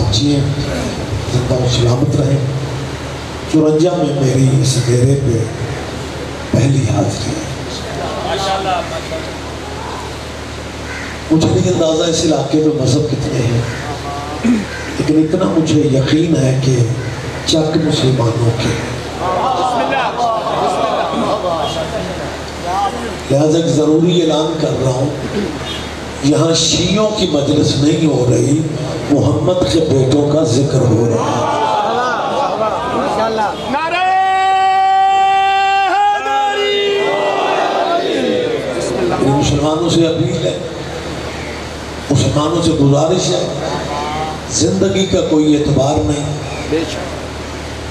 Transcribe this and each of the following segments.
آپ جیے زندہ و سلامت رہیں. چورنجا میں میری اس ڈیرے پہ پہلی حاضری ہے. مجھے نہیں اندازہ اس علاقے میں مذہب کتنے ہیں، لیکن اتنا مجھے یقین ہے کہ چک مسلمانوں کے. لہذا ایک ضروری اعلان کر رہا ہوں، یہاں شیعوں کی مجلس نہیں ہو رہی، محمد کے بیٹوں کا ذکر ہو رہا ہے. مسلمانوں سے اپیل ہے، مسلمانوں سے گزارش ہے، زندگی کا کوئی اعتبار نہیں،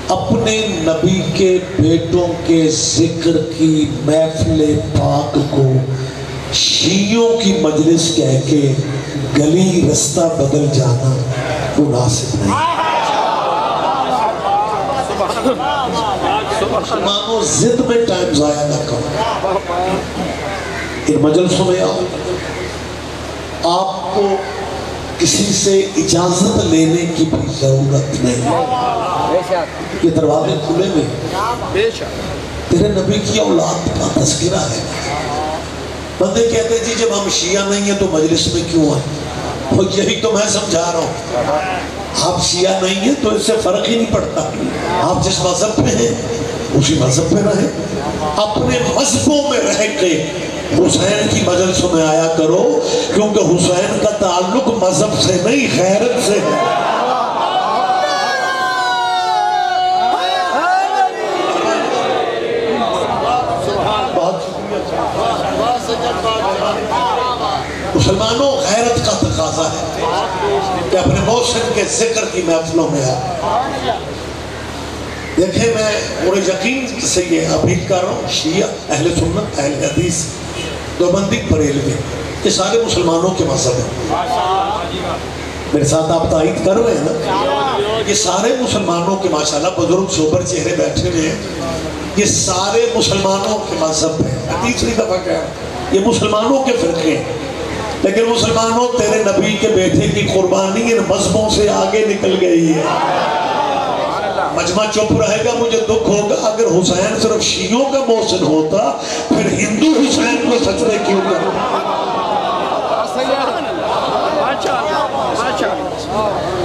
اپنے نبی کے بیٹوں کے ذکر کی محفل پاک کو شیعوں کی مجلس کہہ کے گلی رستہ بدل جانا مناسب نہیں. مسلمانوں ضد میں ٹائم ضائع نہ کرو، ان مجلسوں میں آؤ. آپ کو کسی سے اجازت لینے کی بھی ضرورت نہیں، یہ دروازے کھلے میں. تیرے نبی کی اولاد کا تذکرہ ہے. بندے کہتے جی جب ہم شیعہ نہیں ہیں تو مجلس میں کیوں آئیں؟ اور یہی تو میں سمجھا رہا ہوں، آپ شیعہ نہیں ہیں تو اس سے فرق ہی نہیں پڑتا. آپ جس مذہب پہ ہیں اسی مذہب پہ رہیں، اپنے مذہبوں میں رہ کے حسین کی مجلسوں میں آیا کرو، کیونکہ حسین کا تعلق مذہب سے نہیں غیرت سے ہے. مسلمانوں غیرت کا تقاضا ہے کہ اپنے محسن کے ذکر کی محفلوں میں آئے. دیکھیں میں پورے یقین سے یہ اپیل کر رہا ہوں، شیعہ، اہل سنت، اہل حدیث، دیوبندی، بریلوی، یہ سارے مسلمانوں کے مذہب ہیں. میرے ساتھ آپ تائید کر رہے ہیں نا؟ یہ سارے مسلمانوں کے ماشاءاللہ بزرگ سوبر چہرے بیٹھے ہوئے ہیں، یہ سارے مسلمانوں کے مذہب ہیں. تیسری دفعہ کہہ رہا ہوں، یہ مسلمانوں کے فرقے ہیں. لیکن مسلمانوں تیرے نبی کے بیٹے کی قربانی ان مذہبوں سے آگے نکل گئی ہے. مجمع چپ رہے گا، مجھے دکھ ہوگا. اگر حسین صرف شیعوں کا محسن ہوتا پھر ہندو حسین کو سجدے کیوں کرتا؟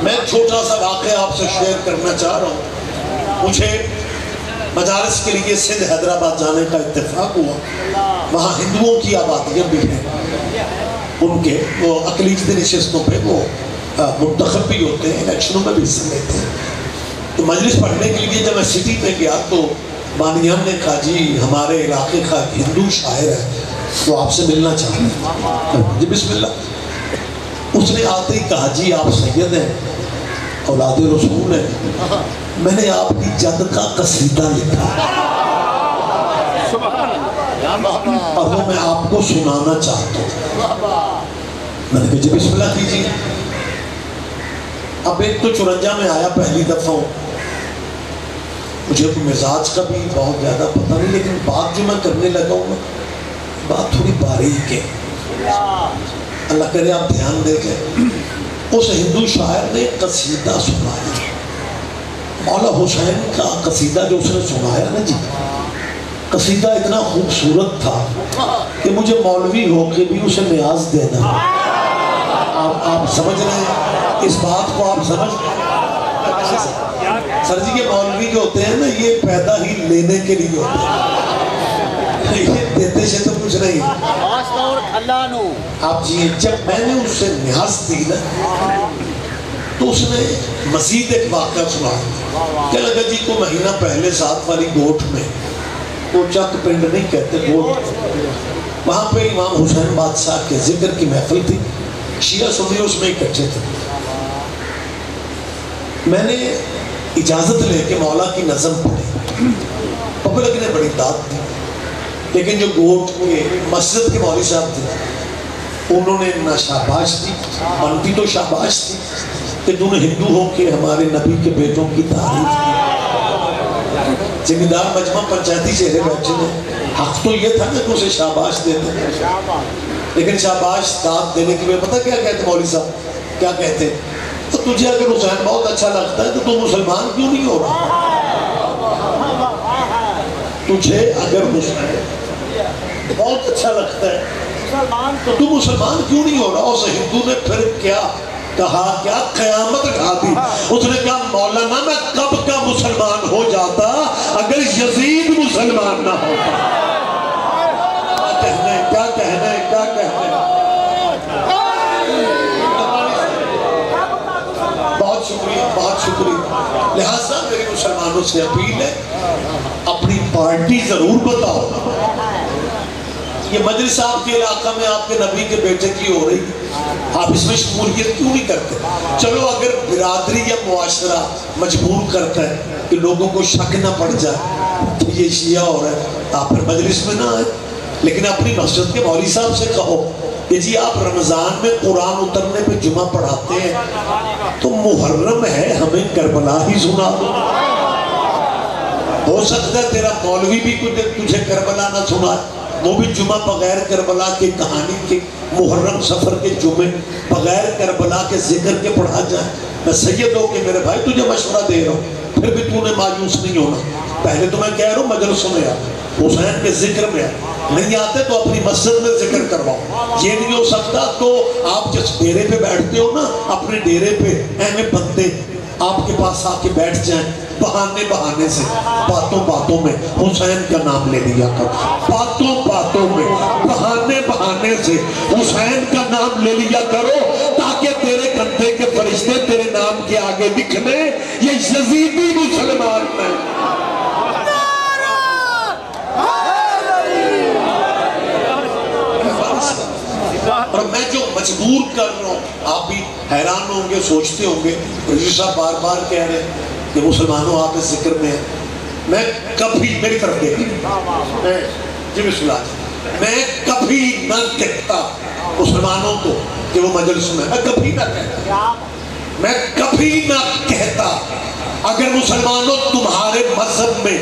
میں چھوٹا سا واقعہ آپ سے شیئر کرنا چاہ رہا ہوں. مجھے مجالس کے لیے سندھ حیدرآباد جانے کا اتفاق ہوا. وہاں ہندوؤں کی آبادیاں بھی ہیں، ان کے وہ اقلیتی نشستوں پہ وہ منتخب بھی ہوتے ہیں، الیکشنوں میں بھی حصہ لیتے ہیں. تو مجلس پڑھنے کے لیے جب میں سٹی میں گیا تو بانیان نے کہا جی ہمارے علاقے کا ایک ہندو شاعر ہے وہ آپ سے ملنا چاہتے ہیں. جی بسم اللہ. اس نے آتے ہی کہا جی آپ سید ہیں، اولاد رسول ہیں، میں نے آپ کی جد کا قصیدہ لکھا اور وہ میں آپ کو سنانا چاہتا ہوں. میں نے کہا جی بسم اللہ کیجیے. اب ایک تو چورنجا میں آیا پہلی دفعہ ہوں، مجھے کوئی مزاج کا بھی بہت زیادہ پتہ نہیں، لیکن بات جو میں کرنے لگا ہوں بات تھوڑی باریک ہے. اللہ کرے آپ دھیان دے کے. اس ہندو شاعر نے قصیدہ سنایا، مولا حسین کا قصیدہ جو اس نے سنایا نا جی، قصیدہ اتنا خوبصورت تھا کہ مجھے مولوی ہو کے بھی اسے نیاز دینا. آپ سمجھ رہے ہیں اس بات کو؟ آپ سمجھ سر جی یہ مولوی جو ہوتے ہیں نا یہ پیدا ہی لینے کے لیے ہوتے ہیں، یہ دیتے سے تو کچھ نہیں. آپ جی جب میں نے اس سے نیاز دی نا تو اس نے مزید ایک واقعہ سنا. کیا لگا جی کو مہینہ پہلے ساتھ والی گوٹھ میں، وہ چک پنڈ نہیں کہتے گوٹھ، وہاں پہ امام حسین بادشاہ کے ذکر کی محفل تھی. شیعہ سنی اس میں اکٹھے تھے. میں نے اجازت لے کے مولا کی نظم پڑھی. پبلک نے بڑی داد دی، لیکن جو گوٹھ کے مسجد کے مولوی صاحب تھے انہوں نے نہ شاباش دی، منفی تو شاباش تھی کہ تم ہندو ہو کے ہمارے نبی کے بیٹوں کی تعریف کی. ذمہ مجمع پنچایتی چہرے بیٹھے ہیں، حق تو یہ تھا کہ اسے شاباش دیتے ہیں، لیکن شاباش داد دینے کے لیے پتہ کیا کہتے مولوی صاحب؟ کیا کہتے؟ تو تجھے اگر حسین بہت اچھا لگتا ہے تو تم مسلمان کیوں نہیں ہو رہا؟ تجھے اگر حسین بہت اچھا لگتا ہے تو تم مسلمان کیوں نہیں ہو رہا؟ اس ہندو نے پھر کیا کہا، کیا قیامت اٹھا دی. اس نے کہا مولانا میں کب کا مسلمان ہو جاتا اگر یزید مسلمان نہ ہوتا. کیا کہنا ہے کیا کہنا ہے. بہت شکریہ بہت شکریہ. لہٰذا میری مسلمانوں سے اپیل ہے اپنی پارٹی ضرور بتاؤ. یہ مجلس آپ کے علاقہ میں آپ کے نبی کے بیٹے کی ہو رہی ہے، آپ اس میں شمولیت کیوں نہیں کرتے؟ چلو اگر برادری یا معاشرہ مجبور کرتا ہے کہ لوگوں کو شک نہ پڑ جائے تو یہ شیعہ ہو رہا ہے، آپ پھر مجلس میں نہ آئے. لیکن اپنی مسجد کے مولوی صاحب سے کہو کہ جی آپ رمضان میں قرآن اترنے پہ جمعہ پڑھاتے ہیں تو محرم ہے ہمیں کربلا ہی سنا دو. ہو سکتا ہے تیرا مولوی بھی تجھے کربلا نہ سنا، وہ بھی جمعہ بغیر کربلا کی کہانی کے، محرم سفر کے جمعے بغیر کربلا کے ذکر کے پڑھا جائے. میں سید ہو کہ میرے بھائی تجھے مشورہ دے رہا ہوں، پھر بھی تو نے مایوس نہیں ہونا. پہلے تو میں کہہ رہا ہوں مجلس میں آ، حسین کے ذکر میں آ، نہیں آتے تو اپنی مسجد میں ذکر کرواؤ. یہ نہیں ہو سکتا تو آپ جس ڈیرے پہ بیٹھتے ہو نا، اپنے ڈیرے پہ اہم بندے آپ کے پاس آ کے بیٹھ جائیں، بہانے سے باتوں میں حسین کا نام لے لیا کرو. باتوں میں بہانے سے حسین کا نام لے لیا کرو تاکہ تیرے کندھے کے فرشتے تیرے نام کے آگے لکھنے یہ یزیدی مسلمان ہے. اور میں جو مجبور کر رہا ہوں، آپ بھی حیران ہوں گے، سوچتے ہوں گے رضی صاحب بار بار کہہ رہے ہیں کہ مسلمانوں آپ اس ذکر میں ہیں. میں کبھی میری طرف دیکھیں جی بسم اللہ، میں کبھی نہ کہتا مسلمانوں کو کہ وہ مجلس میں، میں کبھی نہ کہتا اگر مسلمانوں تمہارے مذہب میں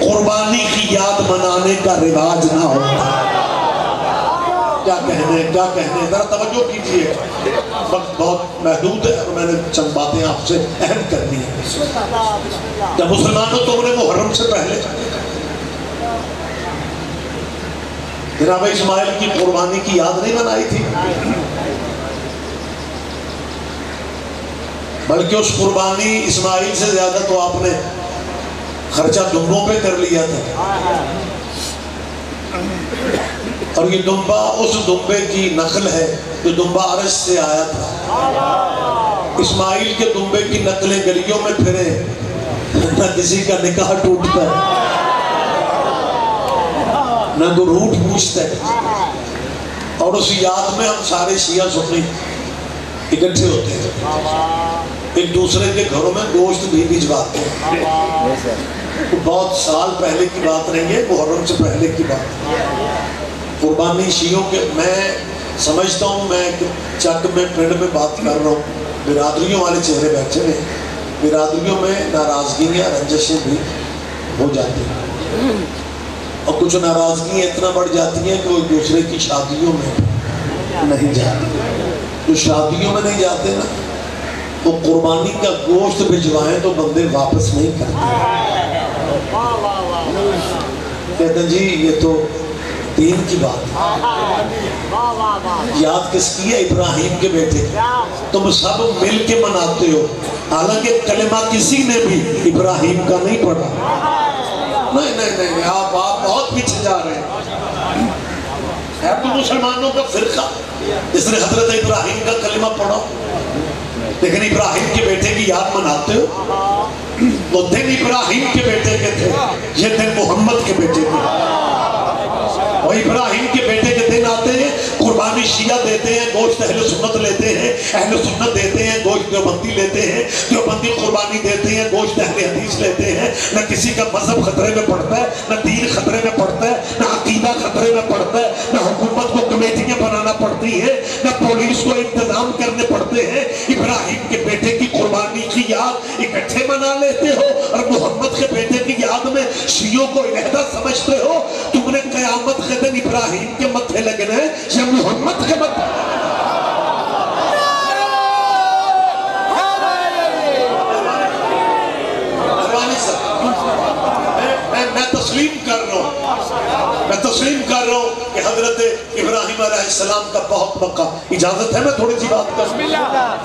قربانی کی یاد منانے کا رواج نہ ہوتا. کیا کہنے ذرا توجہ کیجئے، وقت بہت محدود ہے اور میں نے چند باتیں آپ سے اہم کرنی ہیں. کیا مسلمانوں تم نے محرم سے پہلے جناب اسماعیل کی قربانی کی یاد نہیں منائی تھی؟ بلکہ اس قربانی اسماعیل سے زیادہ تو آپ نے خرچہ دمبوں پہ کر لیا تھا. اور یہ دمبا اس دمبے کی نقل ہے جو دمبا عرش سے آیا تھا. اسماعیل کے دمبے کی نقلیں گلیوں میں پھرے، نہ کسی کا نکاح ٹوٹتا ہے نہ کوئی روٹ پوچھتا ہے. اور اس یاد میں ہم سارے شیعہ سنی اکٹھے ہوتے ہیں، ایک دوسرے کے گھروں میں گوشت بھی بھجواتے ہیں. بہت سال پہلے کی بات نہیں ہے، محرم سے پہلے کی بات. قربانی شیعوں کے، میں سمجھتا ہوں میں چک میں پنڈ میں بات کر رہا ہوں، برادریوں والے چہرے بیٹھے ہیں، برادریوں میں ناراضگیاں رنجشیں بھی ہو جاتی ہیں اور کچھ ناراضگیاں اتنا بڑھ جاتی ہیں کہ وہ ایک دوسرے کی شادیوں میں نہیں جاتے. جو شادیوں میں نہیں جاتے نا وہ قربانی کا گوشت بھجوائیں تو بندے واپس نہیں کرتے. کہتے ہیں جی یہ تو دین کی بات ہے. یاد کس کی ہے؟ ابراہیم کے بیٹے. تم سب مل کے مناتے ہو، حالانکہ کلمہ کسی نے بھی ابراہیم کا نہیں پڑھا. نہیں آپ بہت پیچھے جا رہے ہیں. ہے تو مسلمانوں کا فرقہ جس نے حضرت ابراہیم کا کلمہ پڑھا، لیکن ابراہیم کے بیٹے کی یاد مناتے ہو. وہ دن ابراہیم کے بیٹے کے تھے، یہ دن محمد کے بیٹے کے. اور ابراہیم کے بیٹے کے دن آتے ہیں، قربانی شیعہ دیتے ہیں، گوشت اہل سنت لیتے ہیں، اہل سنت دیتے ہیں، گوشت دیوبندی لیتے ہیں، دیوبندی قربانی دیتے ہیں، گوشت اہل حدیث لیتے ہیں. نہ کسی کا مذہب خطرے میں پڑتا ہے، نہ دین خطرے میں پڑتا ہے، نہ عقیدہ خطرے میں پڑتا ہے، نہ حکومت کو کمیٹیاں بنانا پڑتی ہیں، نہ پولیس کو انتظام کرنے پڑتے ہیں. ابراہیم کے بیٹے کی قربانی کی یاد اکٹھے منا لیتے ہو اور محمد کے بیٹے کی یاد میں شیعوں کو علیحدہ سمجھتے ہو. تم نے قیامت کے دن ابراہیم کے متھے لگنا ہے یا محمد کے متھے؟ میں تسلیم کر رہا ہوں کہ حضرت ابراہیم علیہ السلام کا بہت مقام. اجازت ہے میں تھوڑی سی بات کروں؟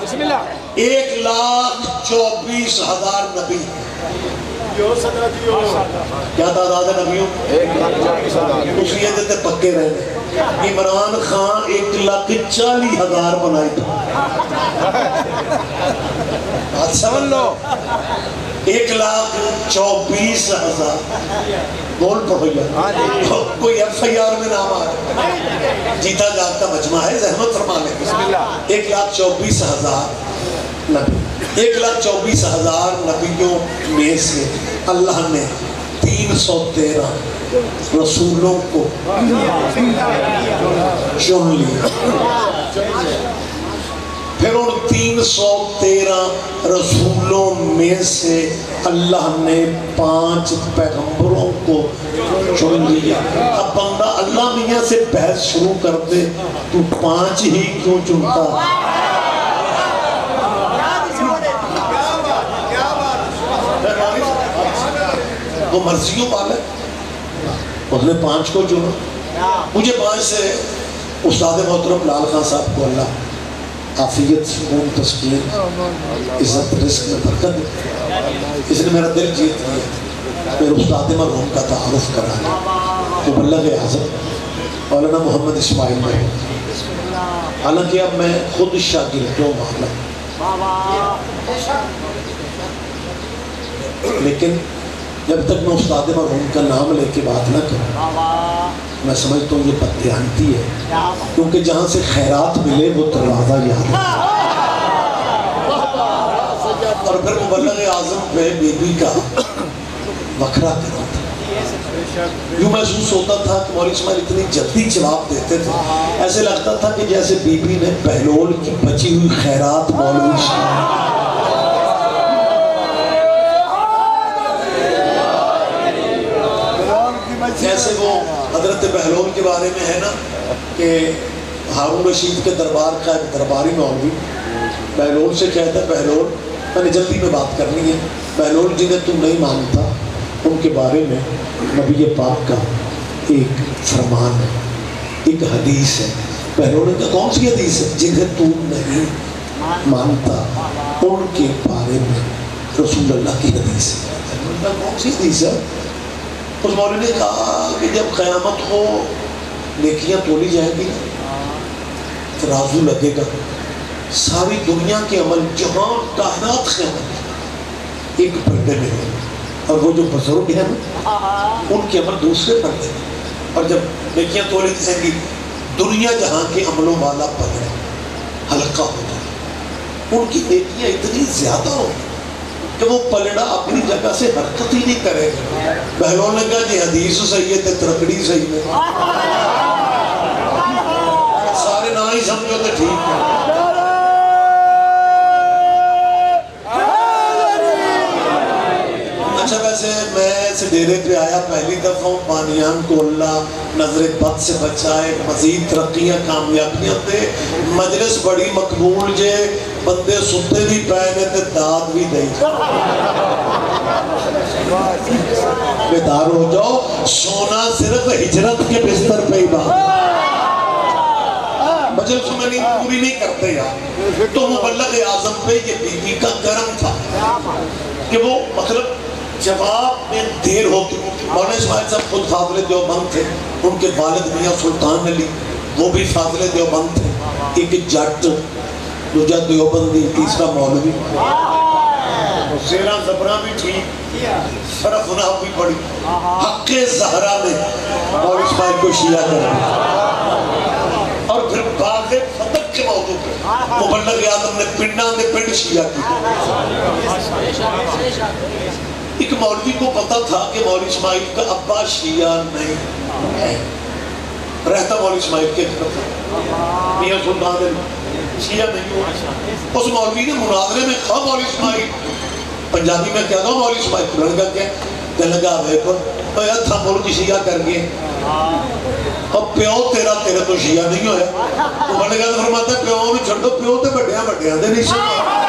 بسم اللہ. 1,24,000 نبی. کیا تعداد ہے نبیوں؟ 1,24,000. اس لیے دیتے پکے رہنے. عمران خان 1,40,000 بنائی تھا. بات سمجھ لو. 1,24,000 بول پڑھو یا کوئی FIR میں نام آ رہا ہے. جیتا جاگتا مجمع ہے, زحمت فرما لیں. 1,24,000 نبی. 1,24,000 نبیوں میں سے اللہ نے 313 رسولوں کو چن لیا. پھر ان 313 رسولوں میں سے اللہ نے 5 پیغمبروں کو چن لیا. اب بندہ اللہ میاں سے بحث شروع کر دے تو 5 ہی کیوں چنتا؟ وہ مرضیوں والا اس نے 5 کو چنا. مجھے 5 سے استاد محترم لال خان صاحب کو اللہ عافیت, سکون, تسکین, عزت, رزق میں برکت دے. اس نے میرا دل جیت لیا. میرے استاد مرحوم کا تعارف کرا مبلغ اعظم مولانا محمد اسماعیل میں. حالانکہ اب میں خود شاگردوں والا, لیکن جب تک میں استاد مرحوم کا نام لے کے بات نہ کروں میں سمجھتا ہوں یہ بددیانتی ہے, کیونکہ جہاں سے خیرات ملے وہ دروازہ یاد ہے. اور پھر مبلغ اعظم پہ بی بی کا وکھرا کرا تھا. یوں محسوس ہوتا تھا کہ مولوی اسماعیل اتنی جلدی جواب دیتے تھے, ایسے لگتا تھا کہ جیسے بی بی نے بہلول کی بچی ہوئی خیرات مولوی اسماعیل. جیسے وہ حضرت بہلول کے بارے میں ہے نا کہ ہارون رشید کے دربار کا ایک درباری مولوی بہلول سے کہتا ہے, بہلول میں نے جلدی میں بات کرنی ہے, بہلول جنہیں تم نہیں مانتا ان کے بارے میں نبی پاک کا ایک فرمان ہے, ایک حدیث ہے. بہلول نے کہا کون سی حدیث ہے؟ جنہیں تم نہیں مانتا ان کے بارے میں رسول اللہ کی حدیث ہے. کون سی حدیث ہے؟ اس مولوی نے کہا کہ جب قیامت ہو نیکیاں تولی جائیں گی, ترازو لگے گا, ساری دنیا کے عمل جہاں کائنات کے عمل ایک پردے میں ہیں, اور وہ جو بزرگ ہیں ان کے عمل دوسرے پردے میں. اور جب نیکیاں تولی جائیں گی دنیا جہاں کے عملوں والا پردہ ہلکا ہو جائے. ان کی نیکیاں اتنی زیادہ ہو کہ وہ پلڑا اپنی جگہ سے حرکت ہی نہیں کرے گا. بہلول نے کہا جی حدیث صحیح ہے تے ترکڑی صحیح ہے, سارے نہ ہی سمجھو تے ٹھیک ہے. اچھا ویسے میں اس ڈیرے پہ آیا پہلی دفعہ ہوں, بانیان کو اللہ نظر بد سے بچائے, مزید ترقیاں کامیابیاں دے. مجلس بڑی مقبول جے, بندے ستے بھی پہنے تے داد بھی دے. بیدار ہو جاؤ, سونا صرف ہجرت کے بستر پہ ہی بات. مجلس میں نہیں پوری نہیں کرتے یار. تو مبلغ اعظم پہ یہ بی بی کا کرم تھا کہ وہ مطلب جواب میں دیر ہوتی. مولانا اسماعیل صاحب خود فاضل دیوبند تھے, ان کے والد میاں سلطان علی وہ بھی فاضل دیوبند تھے. ایک جٹ, دوجا دیوبندی, تیسرا مولوی. زیرہ زبرہ بھی ٹھیک, شرف نہ بھی بڑی. حق زہرہ نے مولانا اسماعیل کو شیعہ کر دیا. اور پھر باغ فتح کے موضوع پہ مبلغ اعظم نے پنڈا نے پنڈ شیعہ کی. ایک مولوی کو پتا تھا کہ مولوی اسماعیل کا ابا شیعہ نہیں ہے, رہتا مولوی اسماعیل کے گھر میاں سلطان علی شیعہ نہیں ہوا. اس مولوی نے مناظرے میں کہا مولوی اسماعیل, پنجابی میں کہا مولوی اسماعیل لڑکا کیا کہ لگا ہوئے پر تھا ملک شیعہ کر گئے, اب پیو تیرا تیرے تو شیعہ نہیں ہویا. وہ بڑے گا فرماتا ہے پیو میں چھڑ دو, پیو تے بڑھیاں بڑھیاں دے نہیں سکتا.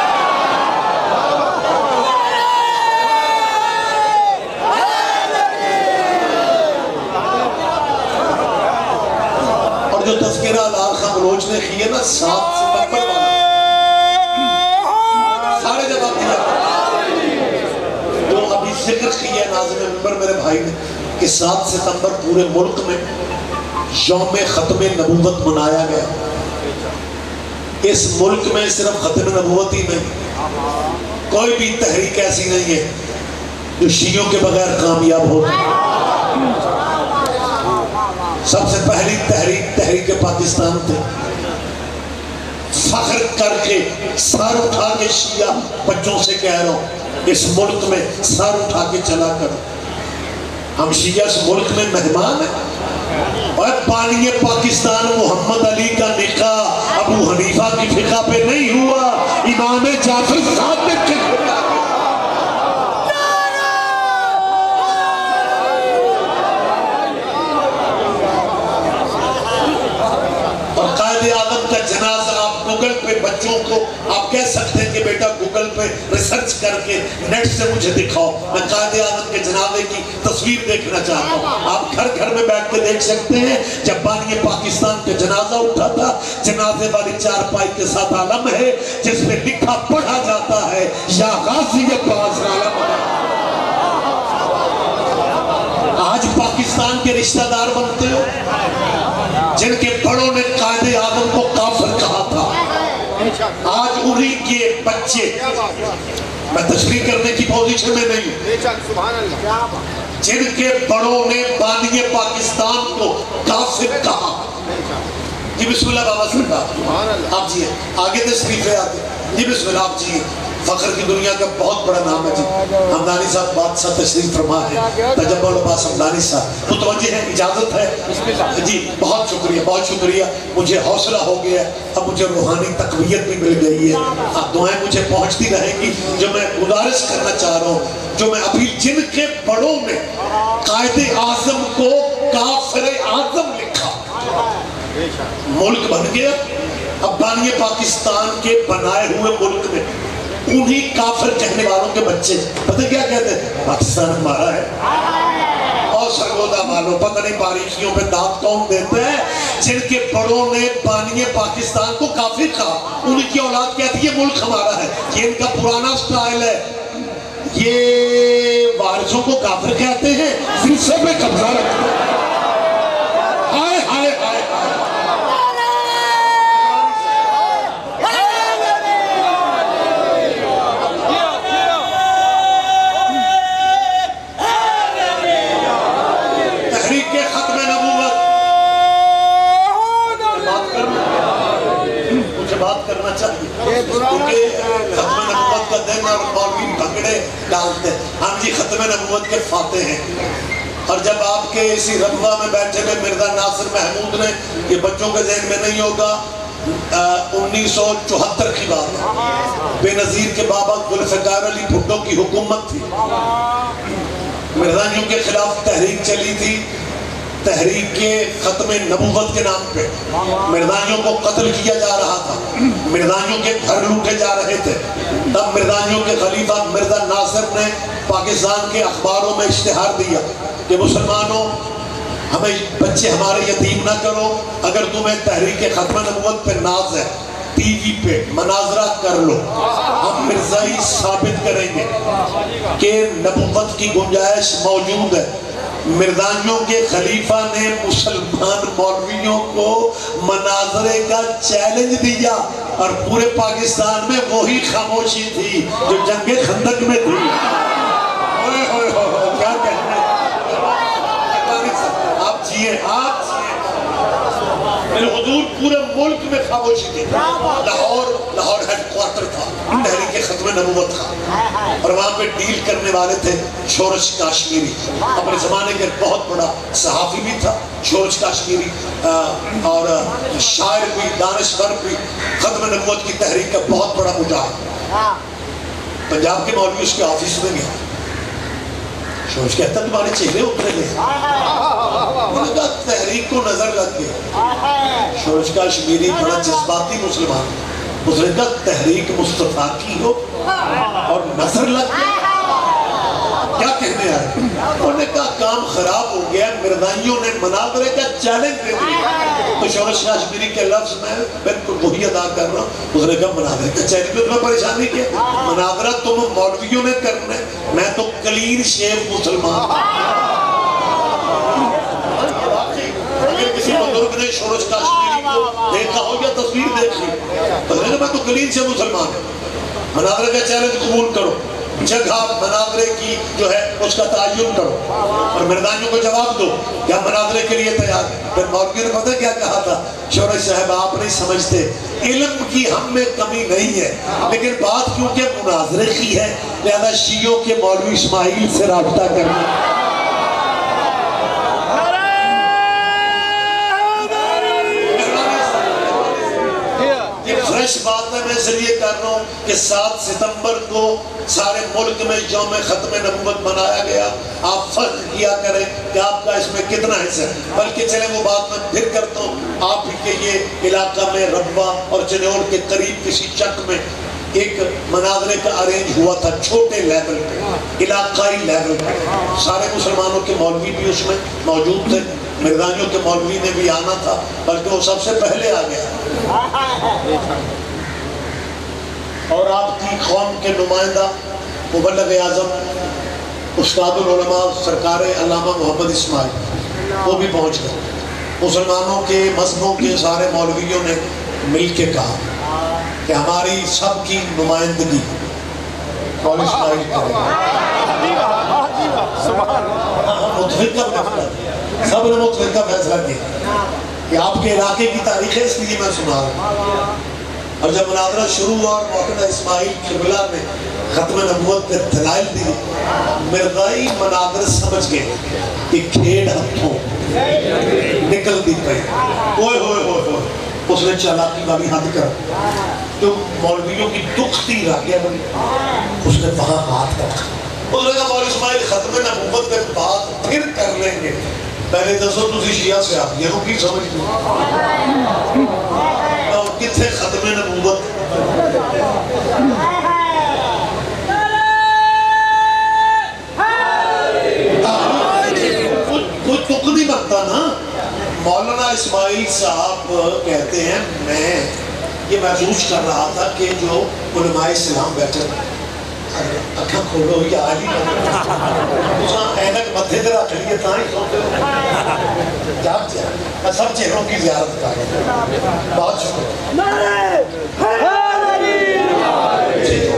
جو تذکرہ لال خان بلوچ نے کیے نا 7 ستمبر والا سارے جواب دیا جو ابھی ذکر کیا ہے ناظم منبر میرے بھائی نے کہ 7 ستمبر پورے ملک میں یوم ختم نبوت منایا گیا. اس ملک میں صرف ختم نبوت ہی نہیں, کوئی بھی تحریک ایسی نہیں ہے جو شیعوں کے بغیر کامیاب ہو. سب سے پہلی تحریک پاکستان تھے. فخر کر کے سر اٹھا کے شیعہ بچوں سے کہہ رہا ہوں اس ملک میں سر اٹھا کے چلا کرو. ہم شیعہ اس ملک میں مہمان ہیں. اور بانی پاکستان محمد علی کا نکاح ابو حنیفہ کی فقہ پہ نہیں ہوا, امام جعفر صاحب نے کیا. اور قائد اعظم کا جنازہ آپ گوگل پہ بچوں کو آپ کہہ سکتے ہیں کہ بیٹا گوگل پہ ریسرچ کر کے نیٹ سے مجھے دکھاؤ, میں قائد اعظم کے جنازے کی تصویر دیکھنا چاہتا ہوں. آپ گھر میں بیٹھ کے دیکھ سکتے ہیں جب بانی پاکستان کا جنازہ اٹھا تھا, جنازے والی چارپائی کے ساتھ علم ہے جس پہ لکھا پڑھا جاتا ہے یا غازی باز علم. آج پاکستان کے رشتہ دار بنتے ہو جن کے بڑوں نے قائد اعظم کو کافر کہا تھا. آج انہی کے بچے, میں تشریح کرنے کی پوزیشن میں نہیں ہوں, جن کے بڑوں نے بانی پاکستان کو کافر کہا. جی بسم اللہ بابا صاحب آپ جی آگے تشریف ہے آتے. جی بسم اللہ آپ جی فخر کی دنیا کا بہت بڑا نام ہے. جی حمدانی صاحب بادشاہ تشریف فرما ہے, تجربہ العباس حمدانی صاحب متوجہ ہے, اجازت ہے. جی بہت شکریہ, مجھے حوصلہ ہو گیا, اب مجھے روحانی تقویت بھی مل گئی ہے. اب دعائیں مجھے پہنچتی رہیں گی. جو میں گزارش کرنا چاہ رہا ہوں, جو میں ابھی جن کے بڑوں نے قائد اعظم کو کافر اعظم لکھا, ملک بن گیا. اب بانی پاکستان کے بنائے ہوئے ملک میں انہی کافر کہنے والوں کے بچے پتہ کیا کہتے ہیں, پاکستان ہمارا ہے. اور سرگودا والوں پتہ نہیں باریکیوں پہ دانت کون دیتے ہیں. جن کے بڑوں نے بانی پاکستان کو کافر کہا, ان کی اولاد کہتی ہے یہ ملک ہمارا ہے. یہ ان کا پرانا سٹائل ہے, یہ وارثوں کو کافر کہتے ہیں, فرصے پہ قبضہ رکھتے ہیں. ہائے ہائے ہائے کرنا چاہیے کیونکہ ختم نبوت کا دن اور مولوی بھگڑے ڈالتے ہیں. ہم جی ختم نبوت کے فاتح ہیں. اور جب آپ کے اسی ربوہ میں بیٹھے ہوئے مرزا ناصر محمود نے, یہ بچوں کے ذہن میں نہیں ہوگا, 1974 کی بات ہے, بے نظیر کے بابا ذوالفقار علی بھٹو کی حکومت تھی. مرزائیوں کے خلاف تحریک چلی تھی, تحریک ختم نبوت کے نام پہ. مرزائیوں کو قتل کیا جا رہا تھا, مرزائیوں کے گھر لوٹے جا رہے تھے. تب مرزائیوں کے خلیفہ مرزا ناصر نے پاکستان کے اخباروں میں اشتہار دیا کہ مسلمانوں ہمیں بچے ہمارے یتیم نہ کرو, اگر تمہیں تحریک ختم نبوت پہ ناز ہے ٹی وی پہ مناظرہ کر لو, ہم مرزائی ثابت کریں گے کہ نبوت کی گنجائش موجود ہے. مرزائیوں کے خلیفہ نے مسلمان مولویوں کو مناظرے کا چیلنج دیا, اور پورے پاکستان میں وہی خاموشی تھی جو جنگ خندق میں تھی. کیا کہنا آپ جیئے, میرے حضور پورے ملک میں خاموشی تھی. لاہور ہیڈ کوارٹر تھا تحریک ختم نبوت کا, اور وہاں پہ ڈیل کرنے والے تھے شورش کاشمیری. اپنے زمانے کے بہت بڑا صحافی بھی تھا شورش کاشمیری, اور شاعر بھی, دانشور بھی, ختم نبوت کی تحریک کا بہت بڑا مجاہد. پنجاب کے مولوی اس کے آفس میں گیا, شورش کہتا تمہارے چہرے اترے گئے. انہوں نے کہا تحریک کو نظر لگ گئی. شورش کاشمیری بڑا جذباتی مسلمان, اس نے کہا تحریک مصطفیٰ کی ہو اور نظر لگ گئی, کیا کہنے آئے؟ انہوں نے کہا کام خراب ہو گیا، مردائیوں نے مناظرے کا چیلنج دے دیا۔ تو شورش کشمیری کے لفظ میں بالکل وہی ادا کر رہا ہوں، اس نے کہا مناظرے کا چیلنج تو تمہیں پریشانی کیا؟ مناظرہ تم مولویوں نے کرنا ہے، میں تو کلین شیو مسلمان۔ اگر کسی بزرگ نے شورش کشمیری کو دیکھا ہو یا تصویر دیکھی تو میں تو کلین شیو مسلمان ہوں، مناظرے کا چیلنج قبول کرو، جگہ مناظرے کی جو ہے اس کا تعین کرو اور مردانیوں کو جواب دو کیا مناظرے کے لیے تیار ہے۔ پھر مولوی نے پتہ کیا کہا تھا؟ شورش صاحب آپ نہیں سمجھتے، علم کی ہم میں کمی نہیں ہے، لیکن بات کیونکہ مناظرے کی ہے لہذا شیعوں کے مولوی اسماعیل سے رابطہ کرنا۔ فریش بات ہے، میں اس لیے کر رہا ہوں کہ 7 ستمبر کو سارے ملک میں یوم ختم نبوت منایا گیا۔ آپ فرق کیا کریں کہ آپ کا اس میں کتنا حصہ ہے، بلکہ چلیں وہ بات میں پھر کرتا ہوں۔ آپ ہی کے یہ علاقہ میں ربوہ اور چنیوڑ کے قریب کسی چک میں ایک مناظرے کا ارینج ہوا تھا، چھوٹے لیول پہ، علاقائی لیول پہ۔ سارے مسلمانوں کے مولوی بھی اس میں موجود تھے، مردانیوں کے مولوی نے بھی آنا تھا، بلکہ وہ سب سے پہلے آ گیا۔ اور آپ کی قوم کے نمائندہ مبلغ اعظم استاد العلماء سرکار علامہ محمد اسماعیل وہ بھی پہنچ گئے۔ مسلمانوں کے مذہبوں کے سارے مولویوں نے مل کے کہا کہ ہماری سب کی نمائندگی مولوی اسماعیل کرے گا۔ سب نے متفقہ فیصلہ کیا کہ آپ کے علاقے کی تاریخ ہے، اس لیے میں سنا رہا ہوں۔ اور جب مناظرہ شروع ہوا اور مولانا اسماعیل قبلہ نے ختم نبوت پہ دلائل دی، مرزائی مناظر سمجھ گئے کہ کھیڑ ہتھوں نکل دی پئی۔ اوئے ہوئے ہوئے ہوئے اس نے چالاکی والی حد کر جو مولویوں کی دکھتی راکیہ بنی، اس نے وہاں ہاتھ رکھا۔ اس نے کہا مولانا اسماعیل ختم نبوت پہ بات پھر کر لیں گے، پہلے دسو تسی شیعہ سے آپ یہ کی سمجھ دو کتھے ختم نبوت۔ کوئی تک نہیں بنتا نا۔ مولانا اسماعیل صاحب کہتے ہیں میں یہ محسوس کر رہا تھا کہ جو علماء اسلام بیٹھے اکھا کھولو یا آلی اینک مدھے در رکھ لیے تاں ہی سوتے ہو جاب جائے سب چہروں کی زیارت کر بہت شکر۔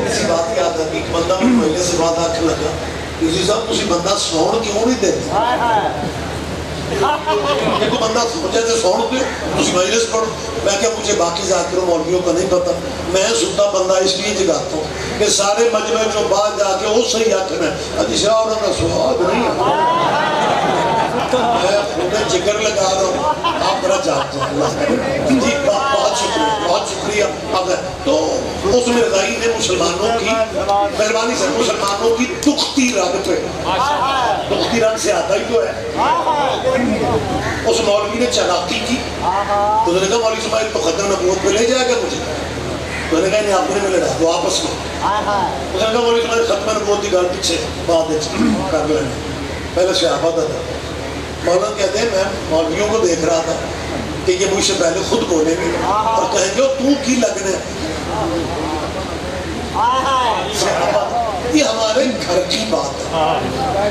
کسی بات یاد ہے کہ ایک بندہ میں پہلے سے بات آنکھ لگا کسی صاحب کسی بندہ سوڑ کیوں نہیں دیتے؟ ایک بندہ سوچے تھے سوڑ کے کسی مجلس پڑھو، میں کیا مجھے باقی ذاکروں مولویوں کا نہیں پتا، میں سنتا بندہ اس لیے جگاتا ہوں کہ سارے مجمع جو بعد جا کے وہ صحیح آکھنا ہے اجی شاہ اور انہوں سواد نہیں ہے۔ میں خودے جگر لگا رہا ہوں، آپ برا جاتے ہیں اللہ جی بہت شکریہ۔ تو اس مرزائی نے مسلمانوں کی مہربانی سے مسلمانوں کی دکھتی رنگ پہ، دکھتی رنگ سے آتا ہی تو ہے، اس مولوی نے چالاکی کی۔ تو نے کہا مولوی اسماعیل تو ختم نبوت پہ لے جائے گا مجھے، تو نے کہا نہیں آپ نے ملے رہا وہ آپس میں۔ اس نے کہا مولوی اسماعیل ختم نبوت کی گل پیچھے بعد کر لیں پہلے صحابہ تھا۔ مولانا کہتے ہیں میں مولویوں کو دیکھ رہا تھا کہ یہ مجھ سے پہلے خود بولیں گے اور کہیں گے تو کی لگنے، یہ ہمارے گھر کی بات ہے،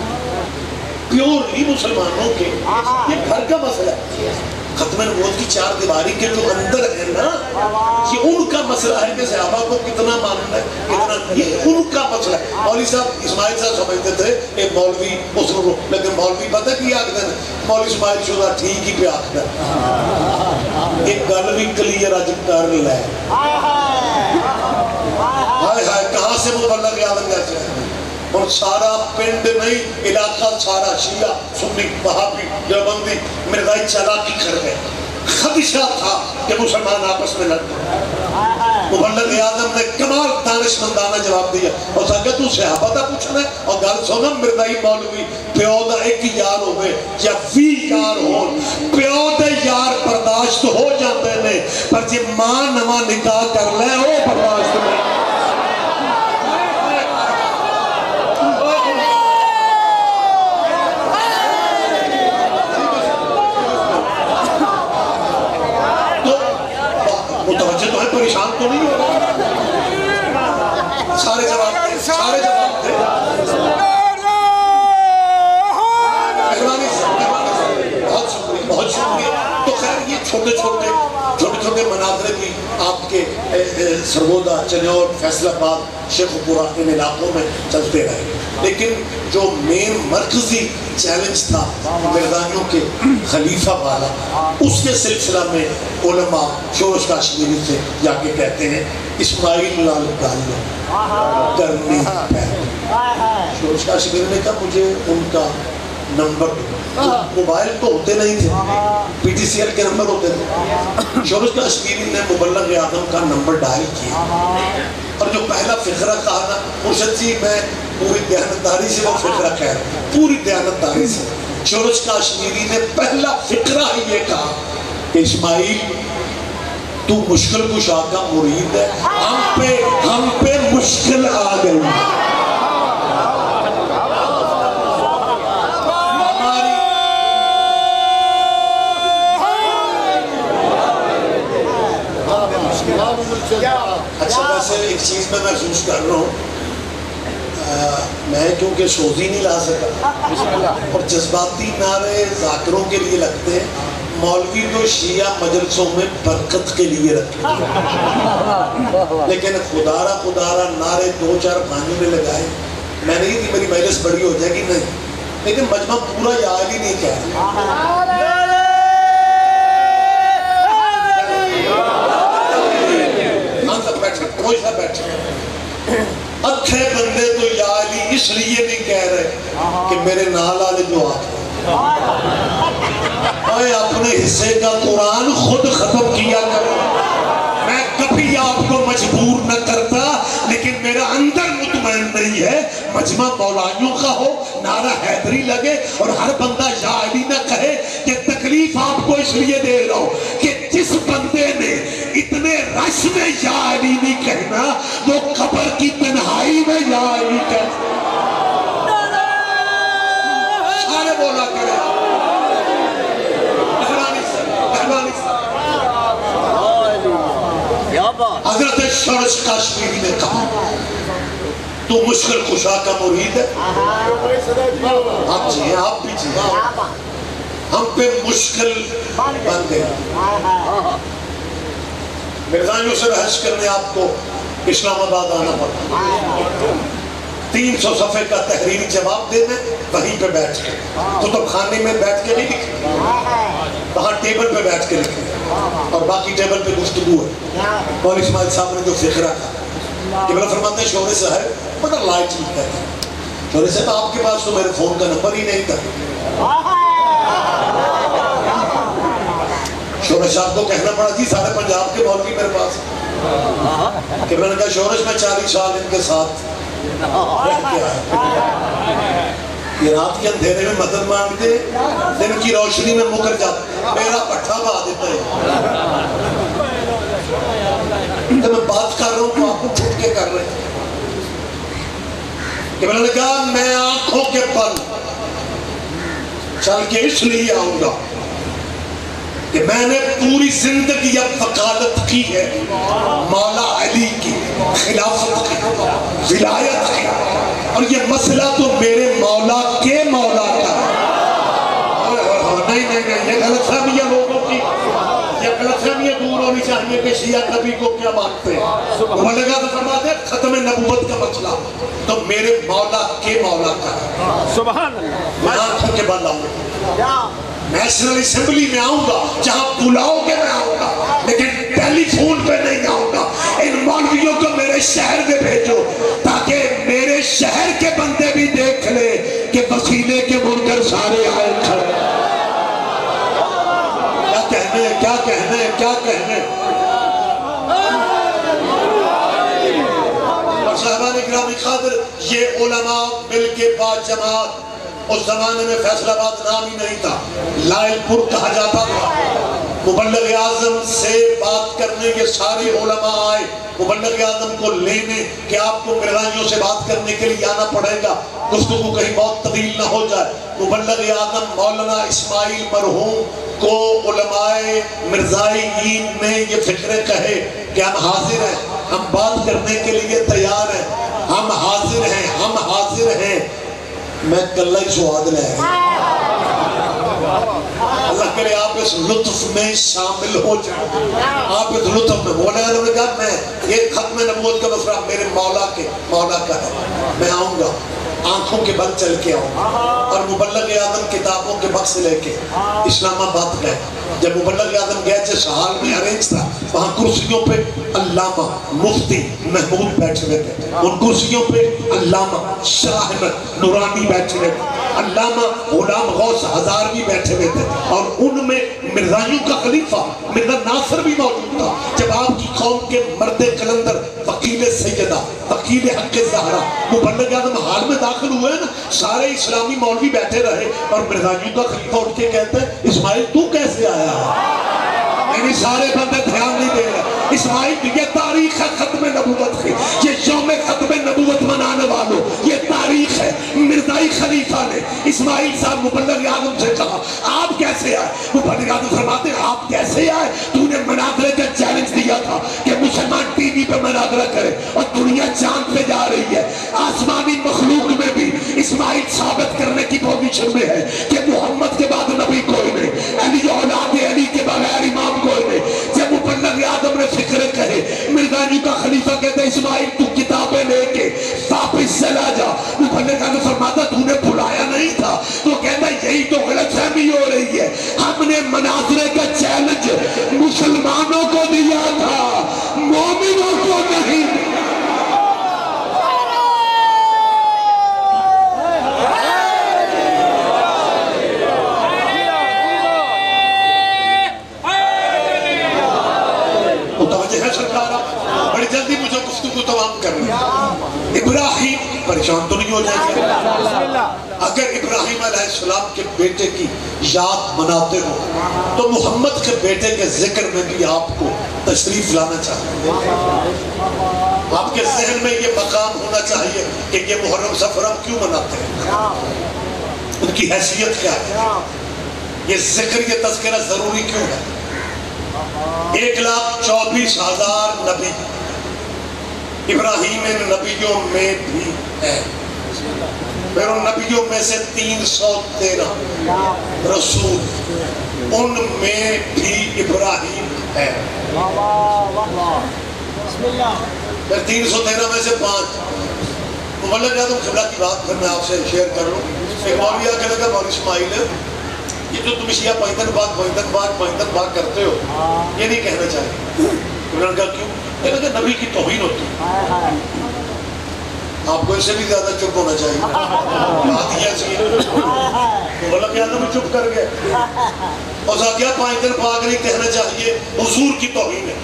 پیورلی مسلمانوں کے یہ گھر کا مسئلہ ہے۔ ختم نبوت کی 4 دیواری کے جو اندر ہے نا یہ ان کا مسئلہ ہے کہ صحابہ کو کتنا ماننا ہے کتنا، یہ ان کا مسئلہ ہے۔ مولوی صاحب اسماعیل صاحب سمجھتے تھے ایک مولوی اس کو، لیکن مولوی پتہ کی آکھتے ہیں مولوی اسماعیل شدہ ٹھیک ہی پہ آکھتا ہے ایک گل بھی کلیئر اج کر لے۔ ہائے ہائے کہاں سے مبلغ اعظم جیسے ہیں اور سارا پنڈ نہیں علاقہ سارا شیعہ سنی وہابی دیوبندی مرزائی چالاکی کر گئے۔ خدشہ تھا کہ مسلمان آپس میں لڑتے، مبلغ اعظم نے کمال دانشمندانہ جواب دیا اور کہا تو صحابہ دا پوچھنا ہے اور گل سونا مرزائی مولوی پیو دا ایک یار ہوئے یا 20 یار ہو، پیو دے یار برداشت ہو جاندے نے پر جی ماں نواں نکاح کر لے وہ برداشت نہیں۔ سے تو ہے پریشان تو نہیں ہو رہا؟ سارے جواب دے، سارے جواب دے۔ مہربانی سے بہت شکریہ، بہت شکریہ۔ تو خیر یہ چھوٹے چھوٹے مناظرے بھی آپ کے سرگودا، چنیور، فیصل آباد، شیخ پورہ ان علاقوں میں چلتے رہے، لیکن جو مین مرکزی چیلنج تھا مردانیوں کے خلیفہ والا، اس کے سلسلہ میں علماء شورش کاشمیری سے جا کے کہتے ہیں اسماعیل لال گالو کرنی پیر۔ شورش کاشمیری نے کہا مجھے ان کا نمبر دو۔ موبائل تو ہوتے نہیں تھے، پی ٹی سی ایل کے نمبر ہوتے تھے۔ شورش کاشمیری نے مبلغ اعظم کا نمبر ڈائل کیا اور جو پہلا فقرہ کہا نا، مرشد جی میں پوری دیانتداری سے وہ فقرہ کہہ رہا ہوں، پوری دیانتداری سے شورش کاشمیری نے پہلا فقرہ ہی یہ کہا کہ اسماعیل تو مشکل کشا کا مرید ہے، ہم پہ مشکل آ گئی۔ اچھا ویسے ایک چیز میں محسوس کر رہا ہوں، میں کیونکہ سوزی نہیں لا سکا اور جذباتی نعرے ذاکروں کے لیے لگتے ہیں، مولوی تو شیعہ مجلسوں میں برکت کے لیے رکھتے ہیں، لیکن خدارہ نعرے دو چار بھائیوں نے لگائے، میں نہیں کہ میری مجلس بڑی ہو جائے گی، نہیں، لیکن مجمع پورا یا علی نہیں کہہ رہا۔ کوئی سا بیٹھے اتھے بندے تو یا علی اس لیے نہیں کہہ رہے کہ میرے نال والے جو آتے میں اپنے حصے کا قرآن خود ختم کیا کروں، میں کبھی آپ کو مجبور نہ کرتا، لیکن میرا اندر مطمئن نہیں ہے مجمع مولائیوں کا ہو، نعرہ حیدری لگے اور ہر بندہ یا علی نہ کہے کہ تکلیف آپ کو اس لیے دے رہا ہوں کہ جس بندے نے اتنے رش میں یا علی نہیں کہنا وہ قبر کی تنہائی میں یا علی کہنا۔ سارے بولا کرے حضرت شورش کاشمیری نے کہا تو مشکل کشا کا مرید ہے، آپ جی ہیں، آپ بھی جی ہیں، ہم پہ مشکل بن گئے۔ مرزائیوں سے بحث کرنے آپ کو اسلام آباد آنا پڑتا، 300 صفحے کا تحریری جواب دینے، وہیں پہ بیٹھ کے کتب خانے میں بیٹھ کے نہیں لکھیں، وہاں ٹیبل پہ بیٹھ کے لکھیں، اور باقی ٹیبل پہ گفتگو ہے۔ مولوی اسماعیل صاحب نے جو فقرہ کہا، قبلہ فرماتے ہیں شورش صاحب بڑا لائٹ لکھتا ہے، شورش صاحب آپ کے پاس تو میرے فون کا نمبر ہی نہیں تھا۔ شورش صاحب کو کہنا پڑا جی سارے پنجاب کے مولوی میرے پاس، کہ میں نے کہا شورش میں 40 سال ان کے ساتھ رہ کے آیا، یہ رات کے اندھیرے میں مدد مانگتے، دن کی روشنی میں مکر جاتا، میرا پٹھا بہا دیتا ہے، تو میں بات کر رہا ہوں تو آپ کو چھٹ کے کر رہے ہیں، کہ میں نے کہا میں آنکھوں کے پل چل کے اس لیے آؤں گا کہ میں نے پوری زندگی اب وکالت کی ہے مولا علی کی، خلافت کی، ولایت کی، اور یہ مسئلہ تو میرے مولا کے مولا کا ہے۔ نہیں یہ غلط فہمی ہے لوگوں کی، یہ غلط فہمی دور ہونی چاہیے کہ شیعہ نبی کو کیا مانتے ہیں۔ مولوی تو فرماتے ہیں ختم نبوت کا مسئلہ تو میرے مولا کے مولا کا ہے۔ سبحان اللہ۔ میں آنکھوں کے بل آؤں گا، نیشنل اسمبلی میں آؤں گا، جہاں بلاؤ گے میں آؤں گا، لیکن ٹیلی فون پہ نہیں آؤں گا۔ ان مولویوں کو میرے شہر میں بھیجو تاکہ میرے شہر کے بندے بھی دیکھ لے کہ وسیلے کے منکر سارے آئے کھڑے۔ کیا کہنے اور صاحبان اکرام قادر، یہ علماء مل کے بعد جماعت، اس زمانے میں فیصل آباد نام ہی نہیں تھا، لائل پور کہا جاتا تھا، مبلغ اعظم سے بات کرنے کے سارے علماء آئے، مبلغ اعظم کو لینے کہ آپ کو مرزائیوں سے بات کرنے کے لیے آنا پڑے گا، گفتگو کہیں بہت طویل نہ ہو جائے۔ مبلغ اعظم مولانا اسماعیل مرحوم کو علماء مرزائیین نے یہ فکرے کہے کہ ہم حاضر ہیں، ہم بات کرنے کے لیے تیار ہیں، ہم حاضر ہیں، ہم حاضر ہیں۔ میں کلہ ہی سواد لے گا، اللہ کرے آپ اس لطف میں شامل ہو جائیں، آپ اس لطف میں۔ مولا عالم نے کہا میں یہ ختم نبوت کا مسئلہ میرے مولا کا ہے، میں آؤں گا، آنکھوں کے بل چل کے آؤں گا۔ اور مبلغ اعظم کتابوں کے بکس لے کے اسلام آباد گئے۔ جب مبلغ اعظم گئے جس حال میں ارینج تھا، وہاں کرسیوں پہ علامہ مفتی محمود بیٹھے ہوئے تھے، ان کرسیوں پہ علامہ شاہ احمد نورانی بیٹھے ہوئے تھے، علامہ غلام غوث ہزاروی بیٹھے ہوئے تھے، اور ان میں مرزائیوں کا خلیفہ مرزا ناصر بھی موجود تھا۔ جب آپ کی قوم کے مرد قلندر وکیل سیدہ وکیل حق زہرا مبلغ اعظم حال میں داخل ہوئے نا، سارے اسلامی مولوی بیٹھے رہے، اور مرزائیوں کا خلیفہ اٹھ کے کہتے ہیں اسماعیل تو کیسے آیا ہے؟ یعنی سارے بندے دھیان نہیں دے رہے۔ اسماعیل یہ تاریخ ہے ختم نبوت کی، یہ یوم ختم نبوت منانے والوں، یہ تاریخ ہے۔ مرزائی خلیفہ نے اسماعیل صاحب مبلغ اعظم سے کہا آپ کیسے آئے؟ مبلغ اعظم فرماتے ہیں آپ کیسے آئے؟ تو نے مناظرے کا چیلنج دیا تھا کہ مسلمان ٹی وی پہ مناظرہ کرے، اور دنیا چاند پہ جا رہی ہے، آسمانی مخلوق میں بھی اسماعیل ثابت کرنے کی پوزیشن میں ہے کہ محمد کے بعد نبی کوئی نہیں، علی اولاد علی کے بغیر امام کوئی نہیں۔ جب مبلغ اعظم نے فکر کہے، مرزائیوں کا خلیفہ کہتا ہے اسماعیل تو کتابیں لے کے واپس چلا جا۔ مبلغ اعظم فرماتا تو نے بلایا نہیں تھا، تو کہتا ہے یہی تو غلط فہمی ہو رہی ہے، ہم نے مناظرے کا چیلنج مسلمانوں کو دیا تھا، مومنوں کو نہیں۔ بڑی جلدی مجھے گفتگو تمام کرنا۔ ابراہیم پریشان تو نہیں ہو جائیں گے؟ اگر ابراہیم علیہ السلام کے بیٹے کی یاد مناتے ہو تو محمد کے بیٹے کے ذکر میں بھی آپ کو تشریف لانا چاہیے۔ آپ کے ذہن میں یہ مقام ہونا چاہیے کہ یہ محرم سفر ہم کیوں مناتے ہیں، ان کی حیثیت کیا ہے، یہ ذکر یہ تذکرہ ضروری کیوں ہے۔ 1,24,000 نبی ابراہیم نبیوں میں بھی ہے، پھر ان نبیوں میں سے 313 رسول، ان میں بھی ابراہیم ہے، پھر 313 میں سے 5۔ مبلغ اعظم قبلہ کی بات پھر میں آپ سے شیئر کر لوں۔ ایک مولوی آ کے لگا مولوی اسماعیل یہ جو تم شیعہ پائندن باغ کرتے ہو یہ نہیں کہنا چاہیے۔ انہوں نے کہا کیوں؟ کہنے کہ نبی کی توہین ہوتی ہے، آپ کو اس سے بھی زیادہ چپ ہونا چاہیے۔ بات یہ چیز مبلغ اعظم بھی چپ کر گئے، اور کیا پائندن باغ نہیں کہنا چاہیے، حضور کی توہین ہے۔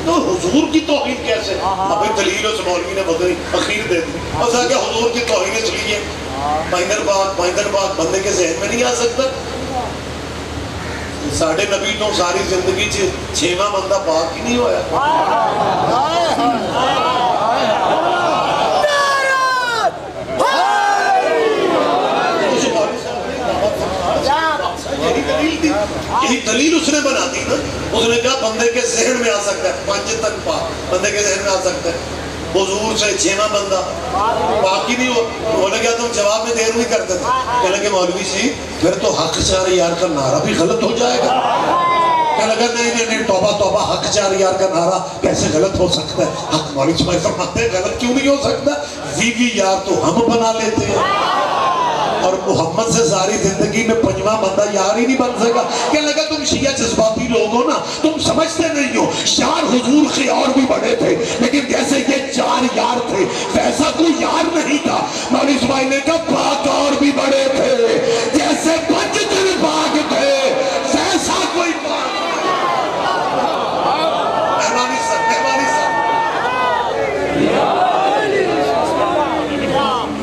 تو حضور کی توہین کیسے؟ ابھی دلیل اس مولوی نے بدلی اخیر دے دی، اور کیا حضور کی توہین اس لیے پائندن باغ بندے کے ذہن میں نہیں آ سکتا۔ ساڑھے نبی تو ساری زندگی 6واں بندہ پاک ہی نہیں ہویا۔ یہی دلیل اس نے بنا دی نا، اس نے کہا بندے کے ذہن میں آ سکتا ہے، 5 تک پاک بندے کے ذہن میں آ سکتا ہے، حضور سے 6واں بندہ باقی نہیں ہو۔ بولے گیا تم جواب میں دیر نہیں کرتے تھے، کہنے کہ مولوی جی پھر تو حق چار یار کا نعرہ بھی غلط ہو جائے گا۔ کہنے لگا نہیں توبہ توبہ، حق چار یار کا نعرہ کیسے غلط ہو سکتا ہے؟ حق مولوی جی فرماتے ہیں غلط کیوں نہیں ہو سکتا، وی یار تو ہم بنا لیتے ہیں، اور محمد سے ساری زندگی میں 5واں بندہ یار ہی نہیں بن سکا۔ کہنے لگا تم شیعہ جذباتی لوگ ہو نا، تم سمجھتے نہیں ہو، یار حضور کے اور بھی بڑے تھے، لیکن جیسے یہ 4 یار تھے ویسا کوئی یار نہیں تھا۔ مولوی اسماعیل نے کہا پاک اور بھی بڑے تھے، جیسے 5 پاک تھے ویسا کوئی پاک۔ مہربانی صاحب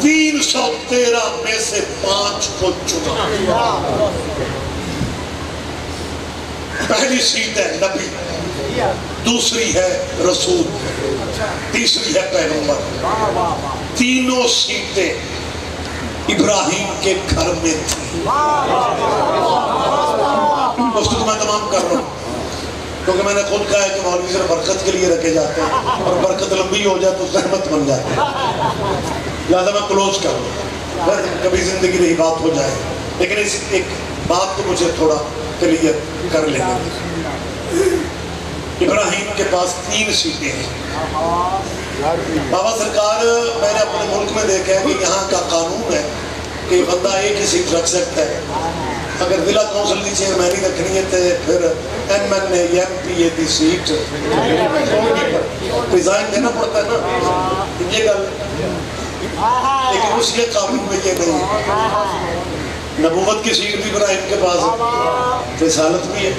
313 میں سے 5 کو چنا۔ پہلی سیٹ ہے نبی، دوسری ہے رسول، تیسری ہے پیغمبر۔ تینوں سیٹیں ابراہیم کے گھر میں تھی۔ گفتگو میں تمام کر رہا ہوں۔ کیونکہ میں نے خود کہا ہے کہ مولوی صرف برکت کے لیے رکھے جاتے ہیں اور برکت لمبی ہو جائے تو زحمت بن جاتی ہے، لہٰذا میں کلوز کروں، کبھی زندگی رہی بات ہو جائے، لیکن اس ایک بات کو مجھے تھوڑا کلیئر کر لینا۔ ابراہیم کے پاس 3 سیٹیں ہیں۔ بابا سرکار، میں نے اپنے ملک میں دیکھا ہے کہ یہاں کا قانون ہے کہ بندہ ایک ہی سیٹ رکھ سکتا ہے۔ اگر ضلع کونسل کی چیئرمینی رکھنی ہے تو پھر M N A M P A کی سیٹ ریزائن دینا پڑتا ہے نا، یہ گل، لیکن اس کے قانون میں یہ نہیں ہے۔ نبوت کی سیٹ بھی ابراہیم کے پاس ہے، رسالت بھی ہے،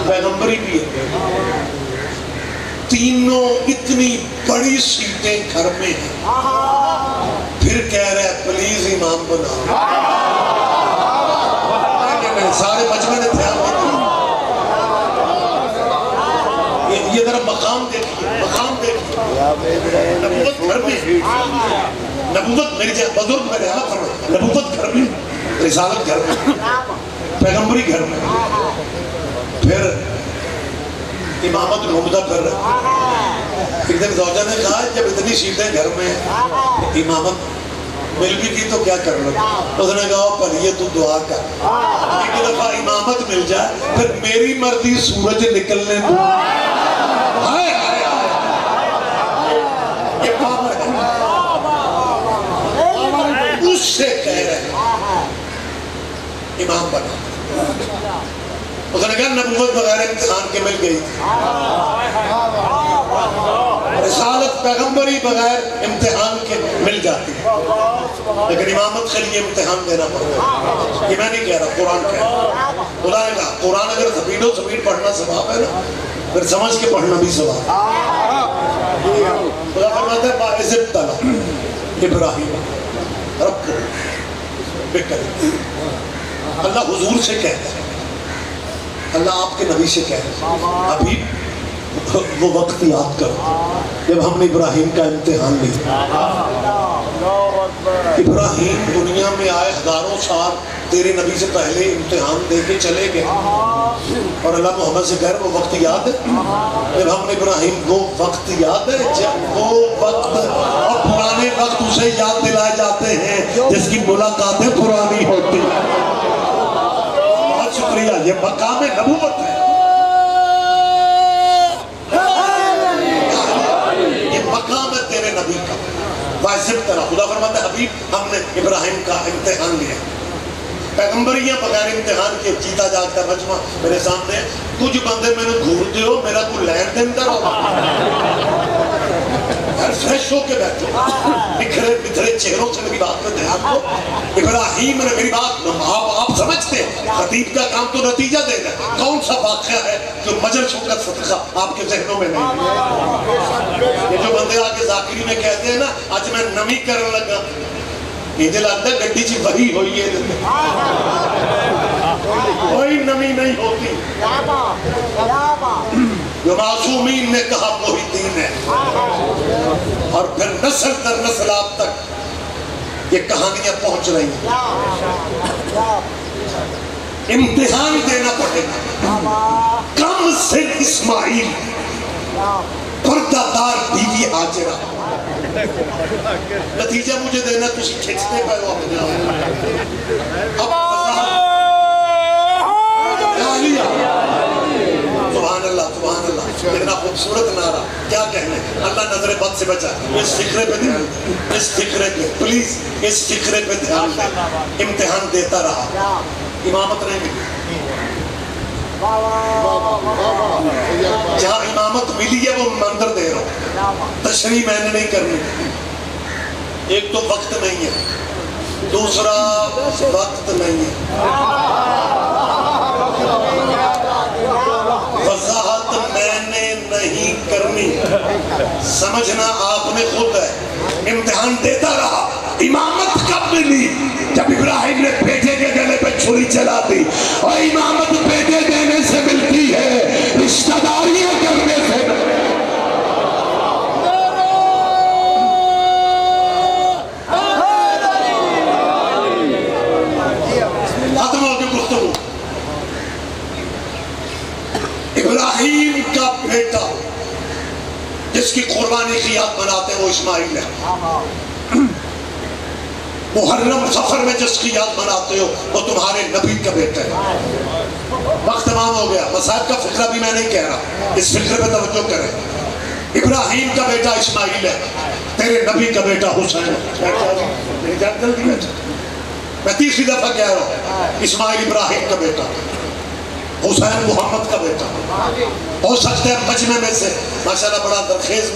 پیغمبری بھی ہے، تینوں اتنی بڑی سیٹیں گھر میں ہیں، پھر کہہ رہے ہیں پلیز امام بنا۔ سارے مجمع نے دھیان دیا، یہ ذرا مقام دیکھیے، مقام دیکھیے، نبوت گھر میں، نبوت میری جائے بزرگ میں رہا فرمائے، نبوت گھر میں، رسالت گھر میں، پیغمبری گھر میں، پھر امامت ڈھونڈتا پھر رہا۔ ایک دن زوجہ نے کہا جب اتنی سیٹیں گھر میں امامت مل بھی کی تو کیا کر لگا؟ اس نے کہا پڑھئے تو دعا کر، ایک دفعہ امامت مل جائے پھر میری مرضی سورج نکلنے دو۔ یہ پاور ہے، اس سے کہہ رہے ہیں امام بنا۔ اس نے کہا نبوت بغیر امتحان کے مل گئی تھی، رسالت پیغمبری بغیر امتحان کے مل جاتی ہے، لیکن امامت کے لیے امتحان دینا پڑتا ہے۔ یہ میں نہیں کہہ رہا، قرآن کہہ رہا۔ خدا نے کہا قرآن اگر زبیدوں زبید پڑھنا ثواب ہے نا، پھر سمجھ کے پڑھنا بھی ثواب ہے۔ خدا فرماتا ہے باعث ابتلا ابراہیم رب کو بکر، اللہ حضور سے کہتا ہے، اللہ آپ کے نبی سے کہتا ہے، ابھی وہ وقت یاد کرو جب ہم نے ابراہیم کا امتحان لیا۔ ابراہیم دنیا میں آئے ہزاروں سال، تیرے نبی سے پہلے امتحان دے کے چلے گئے، اور اللہ محمد سے کہہ رہے وہ وقت یاد ہے جب ہم نے ابراہیم، وہ وقت یاد ہے جب وہ وقت، اور پرانے وقت اسے یاد دلائے جاتے ہیں جس کی ملاقاتیں پرانی ہوتی ہیں۔ بہت شکریہ، یہ مقام نبوت ہے، مقام ہے تیرے نبی کا، واضح طرح خدا فرماتا ہے حبیب ہم نے ابراہیم کا امتحان لیا۔ پیغمبریاں بغیر امتحان کے جیتا جاگتا مجمع میرے سامنے، کچھ بندے میں نے گھور دے ہو، میرا کوئی لین دین در ہو، ہر فریش ہو کے بیٹھو، بکھرے بکھرے چہروں سے میری بات میں دھیان دو۔ ابراہیم نے میری بات، آپ سمجھتے ہیں خطیب کا کام تو نتیجہ دینا، کون سا واقعہ ہے جو مجلسوں کا صدقہ آپ کے ذہنوں میں نہیں؟ یہ جو بندے آگے ذاکری میں کہتے ہیں نا آج میں نمی کرنے لگا، مجھے لگتا ہے گڈی چی وہی ہوئی ہے، کوئی نمی نہیں ہوتی، جو معصومین نے کہا وہی دین ہے، اور پھر نسل در نسل آپ تک یہ کہانیاں پہنچ رہی ہیں۔ امتحان دینا پڑے گا، کم سے اسماعیل پردہ دار بیوی ہاجرہ، نتیجہ مجھے دینا تُسی کھچتے پہ ہو اپنے اب سبحان اللہ سبحان اللہ، اتنا خوبصورت نعرہ، کیا کہنے، اللہ نظر بد سے بچا۔ اس فکرے پہ دھیان دیں، اس فکرے پہ پلیز، اس فکرے پہ دھیان دیں۔ امتحان دیتا رہا، امامت نہیں ملی، جہاں امامت ملی ہے وہ منظر دے رہا ہوں، تشریح میں نے نہیں کرنی۔ ایک تو وقت نہیں ہے، دوسرا وقت نہیں ہے، وضاحت میں نے نہیں کرنی، سمجھنا آپ نے خود ہے۔ امتحان دیتا رہا، امامت کب ملی؟ جب ابراہیم نے بیٹے کے گلے پہ چھری چلا دی، اور امامت بیٹے دینے سے ملتی ہے، رشتہ داریاں کرنے سے۔ ختم ہو کے گفتگو، ابراہیم کا بیٹا جس کی قربانی کی یاد مناتے ہیں وہ اسماعیل ہے. محرم سفر میں جس کی یاد مناتے ہو وہ تمہارے نبی کا بیٹا ہے. وقت تمام ہو گیا. مصائب کا فکرہ بھی میں نہیں کہہ رہا, اس فکرے پہ توجہ کریں. ابراہیم کا بیٹا اسماعیل ہے, تیرے نبی کا بیٹا حسین ہے. میں تیسری دفعہ کہہ رہا ہوں, اسماعیل ابراہیم کا بیٹا, حسین محمد کا بیٹا. ہو سکتا ہے مجمع میں سے ماشاءاللہ بڑا درخیز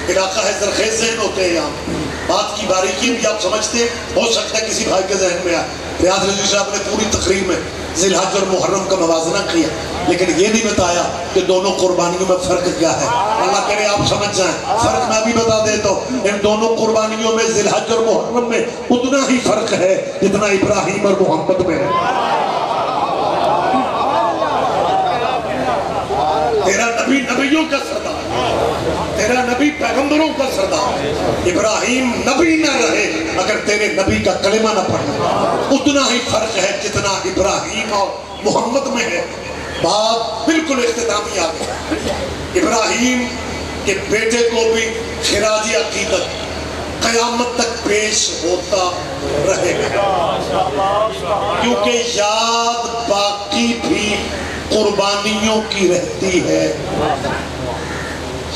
علاقہ ہے, درخیز ذہن ہوتے ہیں یہاں, بات کی باریکی بھی آپ سمجھتے ہیں, ہو سکتا ہے کسی بھائی کے ذہن میں آئے. ریاض رضی صاحب نے پوری تقریر میں ذی الحج اور محرم کا موازنہ کیا, لیکن یہ نہیں بتایا کہ دونوں قربانیوں میں فرق کیا ہے. اللہ کرے آپ سمجھ جائیں. فرق میں بھی بتا دیتا ہوں, ان دونوں قربانیوں میں ذی الحج اور محرم میں اتنا ہی فرق ہے جتنا ابراہیم اور محمد میں ہے. تیرا نبی نبیوں کا سردار, تیرا نبی پیغمبروں کا سردار. ابراہیم نبی نہ رہے اگر تیرے نبی کا کلمہ نہ پڑھے. اتنا ہی فرق ہے جتنا ابراہیم اور محمد میں ہے. بات بالکل اختتامی آ گئی. ابراہیم کے بیٹے کو بھی خراج عقیدت قیامت تک پیش ہوتا رہے گا, کیونکہ یاد باقی بھی قربانیوں کی رہتی ہے,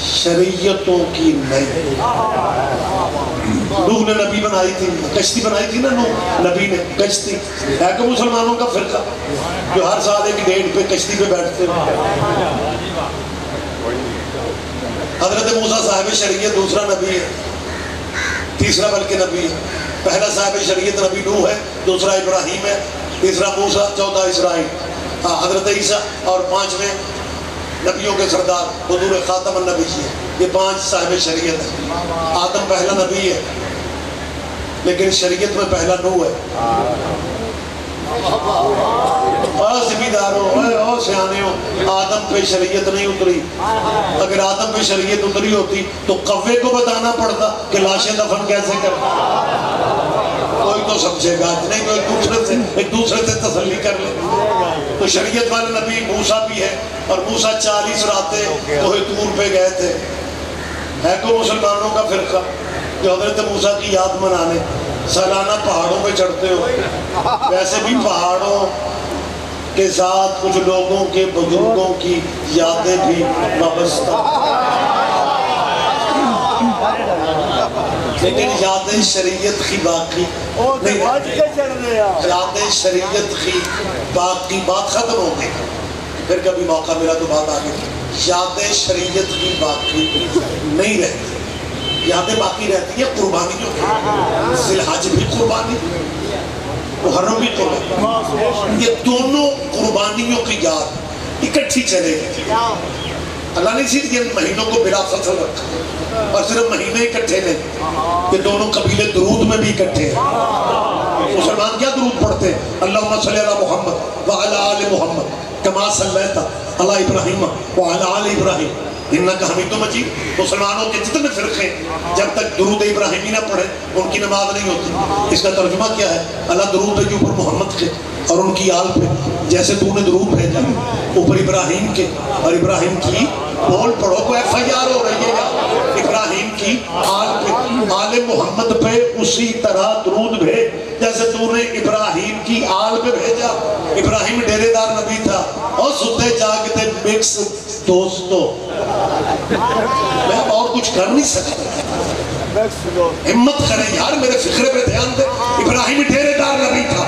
شریعتوں کی نہیں. نوح نے نبی بنائی تھی, کشتی بنائی تھی نا نوح نبی نے کشتی. ہے کہ مسلمانوں کا فرقہ جو ہر سال ایک ڈیٹ پہ کشتی پہ بیٹھتے ہیں. حضرت موسیٰ صاحب شریعت دوسرا نبی ہے, تیسرا بلکہ نبی ہے. پہلا صاحب شریعت نبی نوح ہے, دوسرا ابراہیم ہے, تیسرا موسیٰ, چوتھا اسرائیل. حضرت عیسیٰ اور پانچویں نبیوں کے سردار حضور خاتم النبی جی. یہ 5 صاحب شریعت ہیں. آدم پہلا نبی ہے لیکن شریعت میں پہلا نوح ہے. ذمہ سیانے ہو, آدم پہ شریعت نہیں اتری. اگر آدم پہ شریعت اتری ہوتی تو کوے کو بتانا پڑتا کہ لاشیں دفن کیسے کرتا. کوئی تو سمجھے گا نہیں تو ایک دوسرے سے تسلی کر لے. تو شریعت والے نبی موسیٰ بھی ہے, اور موسیٰ 40 راتیں کوہ طور پہ گئے تھے. ہے کو مسلمانوں کا فرقہ جو حضرت موسیٰ کی یاد منانے سالانہ پہاڑوں پہ چڑھتے ہو. ویسے بھی پہاڑوں کے ساتھ کچھ لوگوں کے بزرگوں کی یادیں بھی وابستہ, لیکن یادیں شریعت کی باقی نہیں. یادیں شریعت کی باقی بات ختم ہو گئی, پھر کبھی موقع ملا تو بات آگے. یادیں شریعت کی باقی نہیں رہتی, یادیں باقی رہتی ہیں قربانیوں کی. ذی الحج بھی قربانی, محرم بھی قربانی. یہ دونوں قربانیوں کی یاد اکٹھی چلے گی. اللہ نے صرف یہ مہینوں کو بلا فصل رکھا, اور صرف مہینے اکٹھے نہیں, یہ دونوں قبیلے درود میں بھی اکٹھے ہیں. مسلمان کیا درود پڑھتے ہیں؟ اللہم صلی علی محمد وعلی آل محمد کما صلیت علی ابراہیم وعلی آل ابراہیم انکا حمید مجید. مسلمانوں کے جتنے فرقے جب تک درود ابراہیمی نہ پڑھے ان کی نماز نہیں ہوتی. اس کا ترجمہ کیا ہے؟ اللہ درود بھیجو اوپر محمد کے اور ان کی آل پہ, جیسے تو نے درود بھیجا اوپر ابراہیم کے اور ابراہیم کی بول پڑھو. کوئی ایف آئی آر ہو رہی ہے یا ابراہیم کی آل پہ, آل محمد پہ اسی طرح درود بھیج جیسے تو نے ابراہیم کی آل پہ بھیجا. ابراہیم ڈیرے دار نبی تھا, اور ستے جاگتے مکس دوستو. میں اور کچھ کر نہیں سکتا. ہمت کریں یار, میرے فکرے پہ دھیان دے. ابراہیم ڈیرے دار نبی تھا.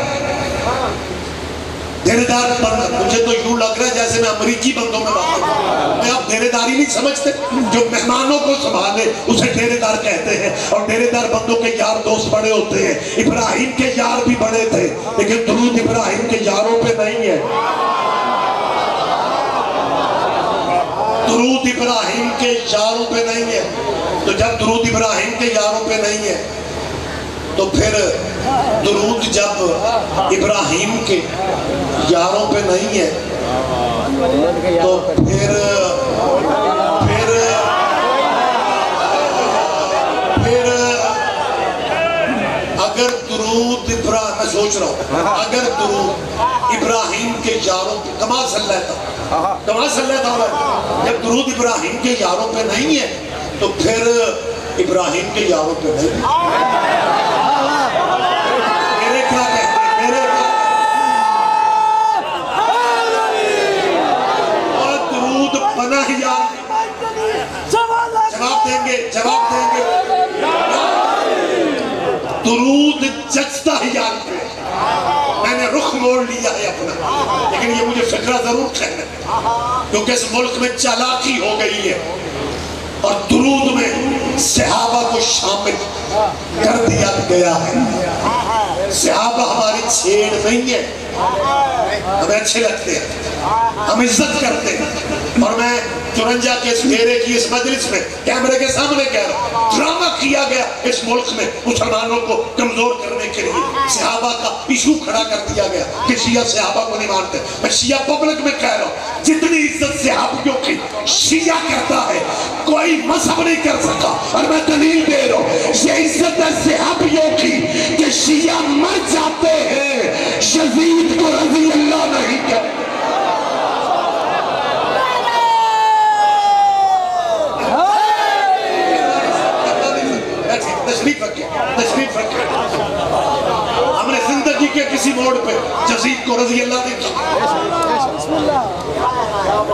ڈیرے دار مجھے تو یوں لگ رہا ہے جیسے میں امریکی بندوں میں بات کروں. میں آپ ڈیرے داری نہیں سمجھتے, جو مہمانوں کو سنبھالے اسے ڈیرے دار کہتے ہیں, اور ڈیرے دار بندوں کے یار دوست بڑے ہوتے ہیں. ابراہیم کے یار بھی بڑے تھے, لیکن درود ابراہیم کے یاروں پہ نہیں ہے. درود ابراہیم کے یاروں پہ نہیں ہے. تو جب درود ابراہیم کے یاروں پہ نہیں ہے تو پھر درود جب ابراہیم کے یاروں پہ نہیں ہے تو پھر اگر درود میں سوچ رہا ہوں, اگر درود ابراہیم کے یاروں پہ کما صلی اللہ کما صلی اللہ علیہ جب درود ابراہیم کے یاروں پہ نہیں ہے تو پھر ابراہیم کے یاروں پہ نہیں میرے کیا کہتے ہیں میرے اور درود پناہ یار جواب دیں گے درود جچتا ہی یار پہ میں نے رخ موڑ لیا ہے اپنا لیکن یہ مجھے فکرہ ضرور کہنا ہے کیونکہ اس ملک میں چالاکی ہو گئی ہے اور درود میں صحابہ کو شامل کر دیا گیا ہے صحابہ ہماری چھیڑ نہیں ہے ہمیں اچھے لگتے ہیں ہم عزت کرتے ہیں اور میں چرنجا کے اس ڈیرے کی اس مجلس میں کیمرے کے سامنے کہہ رہا ہوں ڈرامہ کیا گیا اس ملک میں مسلمانوں کو کمزور کرنے کے لیے صحابہ کا ایشو کھڑا کر دیا گیا کہ شیعہ صحابہ کو نہیں مانتے میں شیعہ پبلک میں کہہ رہا ہوں جتنی عزت صحابیوں کی شیعہ کرتا ہے کوئی مذہب نہیں کر سکا اور میں دلیل دے رہا ہوں یہ عزت ہے صحابیوں کی کہ شیعہ مر جاتے ہیں یزید کو رضی اللہ نہیں کہتے تشریف رکھے ہم نے زندگی کے کسی موڑ پہ یزید کو رضی اللہ نے کیا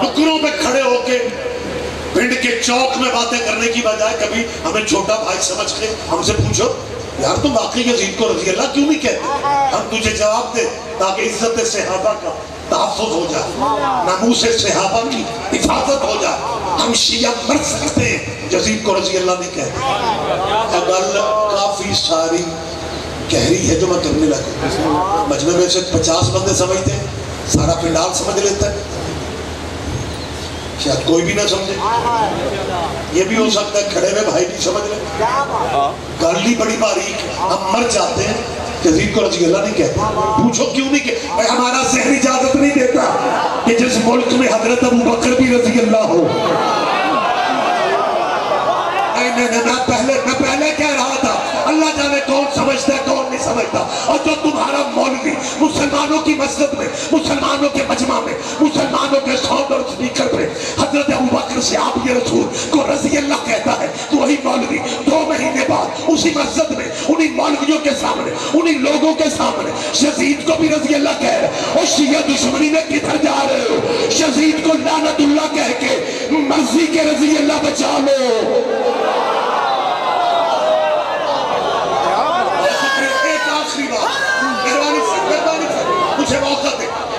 ٹکروں پہ کھڑے ہو کے پنڈ کے چوک میں باتیں کرنے کی بجائے کبھی ہمیں چھوٹا بھائی سمجھ کے ہم سے پوچھو یار تم واقعی یزید کو رضی اللہ کیوں نہیں کہتے ہم تجھے جواب دے تاکہ عزت صحابہ کا تحفظ ہو جائے ناموس صحابہ کی حفاظت ہو جائے ہم شیعہ مر سکتے ہیں یزید کو رضی اللہ نہیں کہتے گل کافی ساری گہری ہے جو میں کرنے لگا مجمع میں سے 50 بندے سمجھتے ہیں سارا پنڈال سمجھ لیتا ہے شاید کوئی بھی نہ سمجھے یہ بھی ہو سکتا ہے کھڑے میں بھائی بھی سمجھ لیں گل ہی بڑی باریک ہے ہم مر جاتے ہیں یزید کو رضی اللہ نہیں کہتے پوچھو کیوں نہیں کہتے ہمارا ذہن اجازت نہیں دیتا کہ جس ملک میں حضرت ابو بکر بھی رضی اللہ ہو میں پہلے کہہ رہا تھا اللہ جانے کون سمجھتا ہے کون نہیں سمجھتا اور جو تمہارا مولوی مسلمانوں کی مسجد میں مسلمانوں کے مجمع میں مسلمانوں کے ساؤنڈ اور سپیکر پہ حضرت ابو بکر سے آپ یہ رسول کو رضی اللہ کہتا ہے تو وہی مولوی 2 مہینے بعد اسی مسجد میں انہی مولویوں کے سامنے انہی لوگوں کے سامنے یزید کو بھی رضی اللہ کہہ رہے ہیں اور شیعہ دشمنی میں کدھر جا رہے ہو یزید کو لعنت اللہ کہہ کے مرضی کے رضی اللہ بچا لو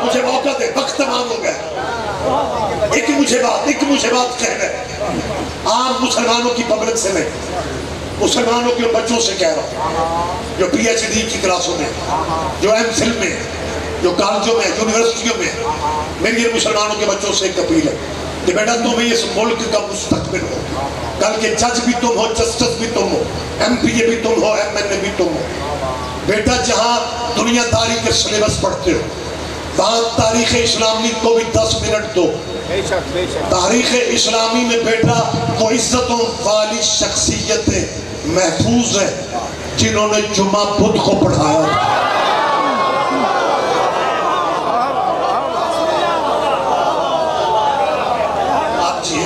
مجھے موقع دے وقت تمام ہو گیا ایک مجھے بات کہنا ہے عام مسلمانوں کی پبلک سے نہیں مسلمانوں کے بچوں سے کہہ رہا ہوں جو پی ایچ ڈی کی کلاسوں میں جو ایم فل میں جو کالجوں میں یونیورسٹیوں میں میری یہ مسلمانوں کے بچوں سے ایک اپیل ہے کہ بیٹا تم اس ملک کا مستقبل ہو کل کے جج بھی تم ہو جسٹس بھی تم ہو ایم پی اے بھی تم ہو ایم این اے بھی تم ہو بیٹا جہاں دنیا داری کے سلیبس پڑھتے ہو وہاں تاریخ اسلامی کو بھی 10 منٹ دو تاریخ اسلامی میں بیٹا وہ عزتوں والی شخصیتیں محفوظ ہیں جنہوں نے جمعہ بدھ کو پڑھایا آپ جی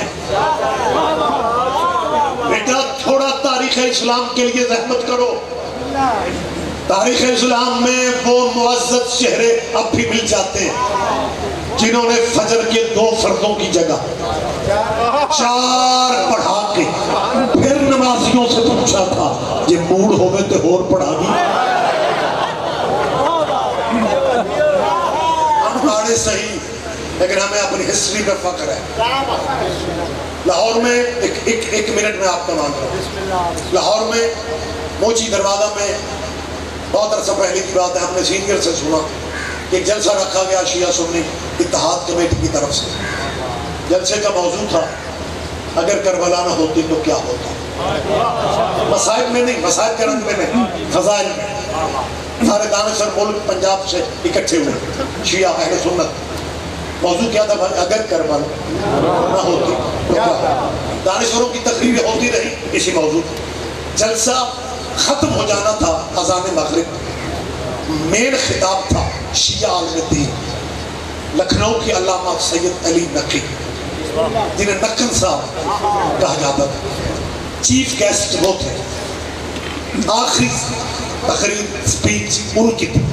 بیٹا تھوڑا تاریخ اسلام کے لیے زحمت کرو تاریخ اسلام میں وہ معزز چہرے اب بھی مل جاتے ہیں جنہوں نے فجر کے 2 فرضوں کی جگہ 4 پڑھا کے پھر نمازیوں سے پوچھا تھا یہ موڈ ہوئے تو اور پڑھا گی ہم آڑے صحیح لیکن ہمیں اپنی ہسٹری پہ فخر ہے لاہور میں ایک منٹ میں آپ کا مان رہا ہوں لاہور میں موچی دروازہ میں بہت عرصہ پہلے کی بات ہے ہم نے سینئر سے سنا کہ ایک جلسہ رکھا گیا شیعہ سنی اتحاد کمیٹی کی طرف سے جلسے کا موضوع تھا اگر کربلا نہ ہوتی تو کیا ہوتا مسائل میں نہیں مسائل کے رنگ میں نہیں فضائل میں سارے دانشور ملک پنجاب سے اکٹھے ہوئے شیعہ اہل سنت موضوع کیا تھا بھائی اگر کربلا نہ ہوتی تو کیا ہوتا دانشوروں کی تقریر ہوتی رہی اسی موضوع جلسہ ختم ہو جانا تھا اذان مغرب مین خطاب تھا شیعہ عالم دین لکھنؤ کے علامہ سید علی نقی، جنہیں نقن صاحب کہا جاتا تھا، چیف گیسٹ وہ تھے، آخری تقریر سپیچ ان کی تھی،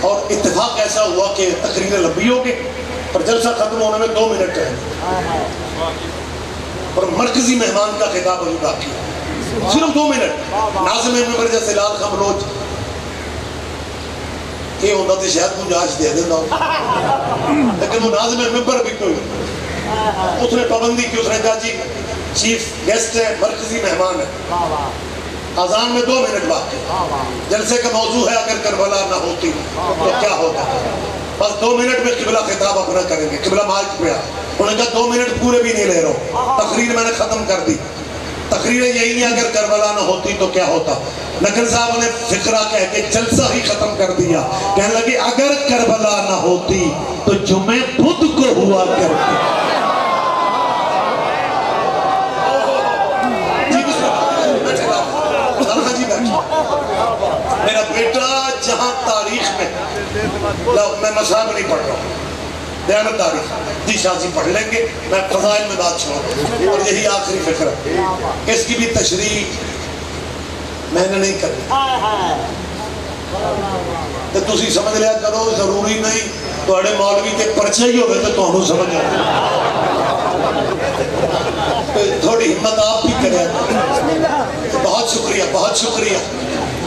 اور اتفاق ایسا ہوا کہ تقریر لمبی ہو گئی پر جلسہ ختم ہونے میں 2 منٹ رہے اور مرکزی مہمان کا خطاب ابھی باقی ہے، صرف 2 منٹ۔ ناظم ممبر جیسے لال خان بلوچ یہ ہوتا تو شاید گنجائش دے دیتا ہوں، لیکن وہ ناظم ممبر بھی کوئی اس نے پابندی کی، اس نے کہا جی چیف گیسٹ ہے، مرکزی مہمان ہے، اذان میں 2 منٹ باقی، جلسے کا موضوع ہے اگر کربلا نہ ہوتی تو کیا ہوتا، بس 2 منٹ میں قبلہ خطاب اپنا کریں گے، قبلہ مائک پہ انہوں نے کہا 2 منٹ پورے بھی نہیں لے رہا ہوں، تقریر میں نے ختم کر دی، تقریر یہی ہے اگر کربلا نہ ہوتی تو کیا ہوتا۔ نقل صاحب نے فقرہ کہہ کے جلسہ ہی ختم کر دیا، کہنے لگے اگر کربلا نہ ہوتی تو جمعہ بدھ کو ہوا کرتی۔ میرا بیٹا جہاں تاریخ میں مذہب نہیں پڑھ رہا ہوں، دیانت تاریخ جی شاہ جی پڑھ لیں گے، میں فضائل میں بات چھوڑوں، اور یہی آخری فکر ہے، اس کی بھی تشریح میں نے نہیں کرنی، تو تسی سمجھ لیا کرو، ضروری نہیں توڑے مولوی کے پرچے ہی ہوئے تو تمہیں سمجھ تھوڑی ہمت آپ بھی کریں۔ بہت شکریہ، بہت شکریہ۔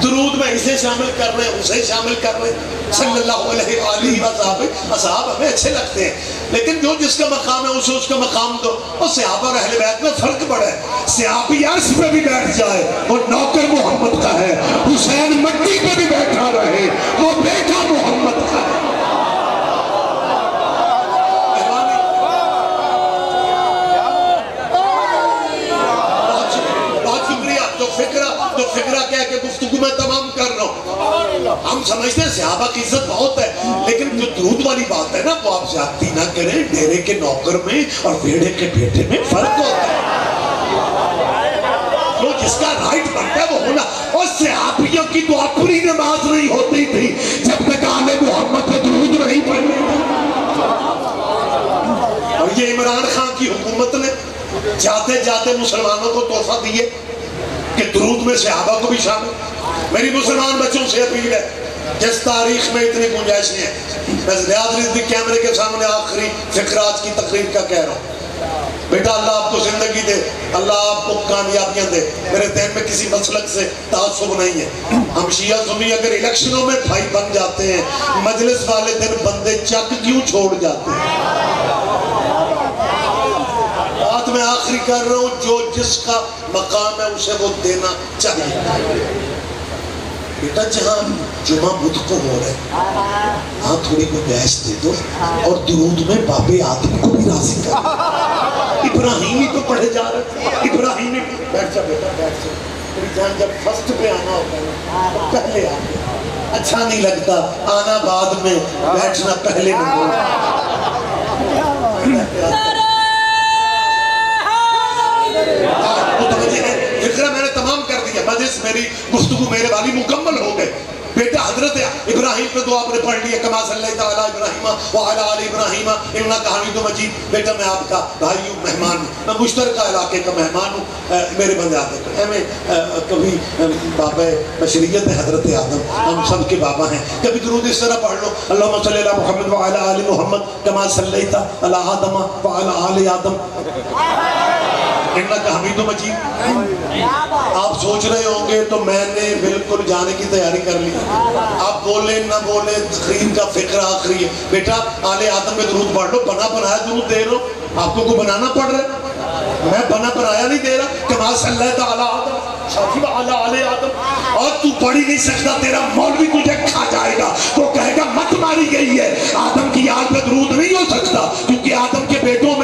درود میں اسے شامل کر رہے ہیں، اسے شامل کر رہے ہیں، صلی اللہ علیہ وآلہ وسلم۔ اصحاب ہمیں اچھے لگتے ہیں، لیکن جو جس کا مقام ہے اسے اس کا مقام دو، اور صحابہ اور اہل بیت میں فرق بڑا ہے۔ صحابی عرش پہ بھی بیٹھ جائے وہ نوکر محمد کا ہے، حسین مٹی پہ بھی بیٹھا رہے وہ بیٹا محمد کا ہے۔ جو فکرہ کہہ کے گفتگو میں تمام کر رہا ہوں، ہم سمجھتے ہیں صحابہ کی عزت بہت ہے، لیکن جو درود والی بات ہے نا وہ آپ زیادتی نہ کریں، ڈیرے کے نوکر میں اور بیڑے کے بیٹے میں فرق ہوتا ہے، جو جس کا رائٹ بنتا ہے وہ ہونا۔ اور صحابیوں کی تو اپنی نماز نہیں ہوتی تھی جب تک آل محمد پہ درود نہیں پڑھتے، اور یہ عمران خان کی حکومت نے جاتے جاتے مسلمانوں کو تحفہ دیے کہ درود میں صحابہ کو بھی شامل۔ میری مسلمان بچوں سے اپیل ہے، جس تاریخ میں اتنی گنجائش نہیں ہے، میں ریاض رضوی کیمرے کے سامنے آخری فقرات کی تقریر کا کہہ رہا ہوں، بیٹا اللہ آپ کو زندگی دے، اللہ آپ کو کامیابیاں دے، میرے ذہن میں کسی مسلک سے تعصب نہیں ہے۔ ہم شیعہ سنی اگر الیکشنوں میں بھائی بن جاتے ہیں، مجلس والے دن بندے چک کیوں چھوڑ جاتے ہیں؟ بات میں آخری کر رہا ہوں، جو جس کا مقام ہے اسے وہ دینا چاہیے۔ بیٹا جہاں جمعہ بدھ کو ہو رہے ہاں تھوڑی گنجائش دے دو، اور درود میں باب آدم کو بھی راضی کر۔ ابراہیمی تو پڑھے جا رہے، ابراہیمی بیٹھ جا بیٹا بیٹھ جا، میری جان جب فرسٹ پہ آنا ہوتا ہے تو پہلے آنا اچھا نہیں لگتا، آنا بعد میں، بیٹھنا پہلے نہیں۔ فکرہ میں نے تمام کر دیا، مجلس میری گفتگو میرے والی مکمل ہو گئے۔ بیٹا حضرت ابراہیم پہ دعا آپ نے پڑھ لیا، کما صلی اللہ تعالیٰ ابراہیم وعلی آل ابراہیم انک حمید مجید۔ بیٹا میں آپ کا بھائی ہوں، مہمان ہوں، میں مشترکہ علاقے کا مہمان ہوں، میرے بندے آتے ہیں میں کبھی بابا بشریت ہے حضرت آدم، ہم سب کے بابا ہیں، کبھی درود اس طرح پڑھ لو، اللہم صلی اللہ محمد وعلی آل محمد کما صلی اللہ آدم وعلی آل آدم انک حمید مجید۔ آپ سوچ رہے ہوں گے تو میں نے بالکل جانے کی تیاری کر لی، آپ بولیں نہ بولیں تقریر کا فکر آخری ہے۔ بیٹا آل آدم میں درود پڑھ لو، بنا بنایا درود دے رہو، آپ کو بنانا پڑ رہا ہے، میں بنا بنایا نہیں دے رہا، کما صلی اللہ تعالیٰ آدم شافی آل آدم، اور تو پڑھ ہی نہیں سکتا، تیرا مولوی تجھے کھا جائے گا، تو کہے گا مت ماری گئی ہے، آدم کی یاد پہ درود نہیں ہو سکتا، کیونکہ آدم کے بیٹوں میں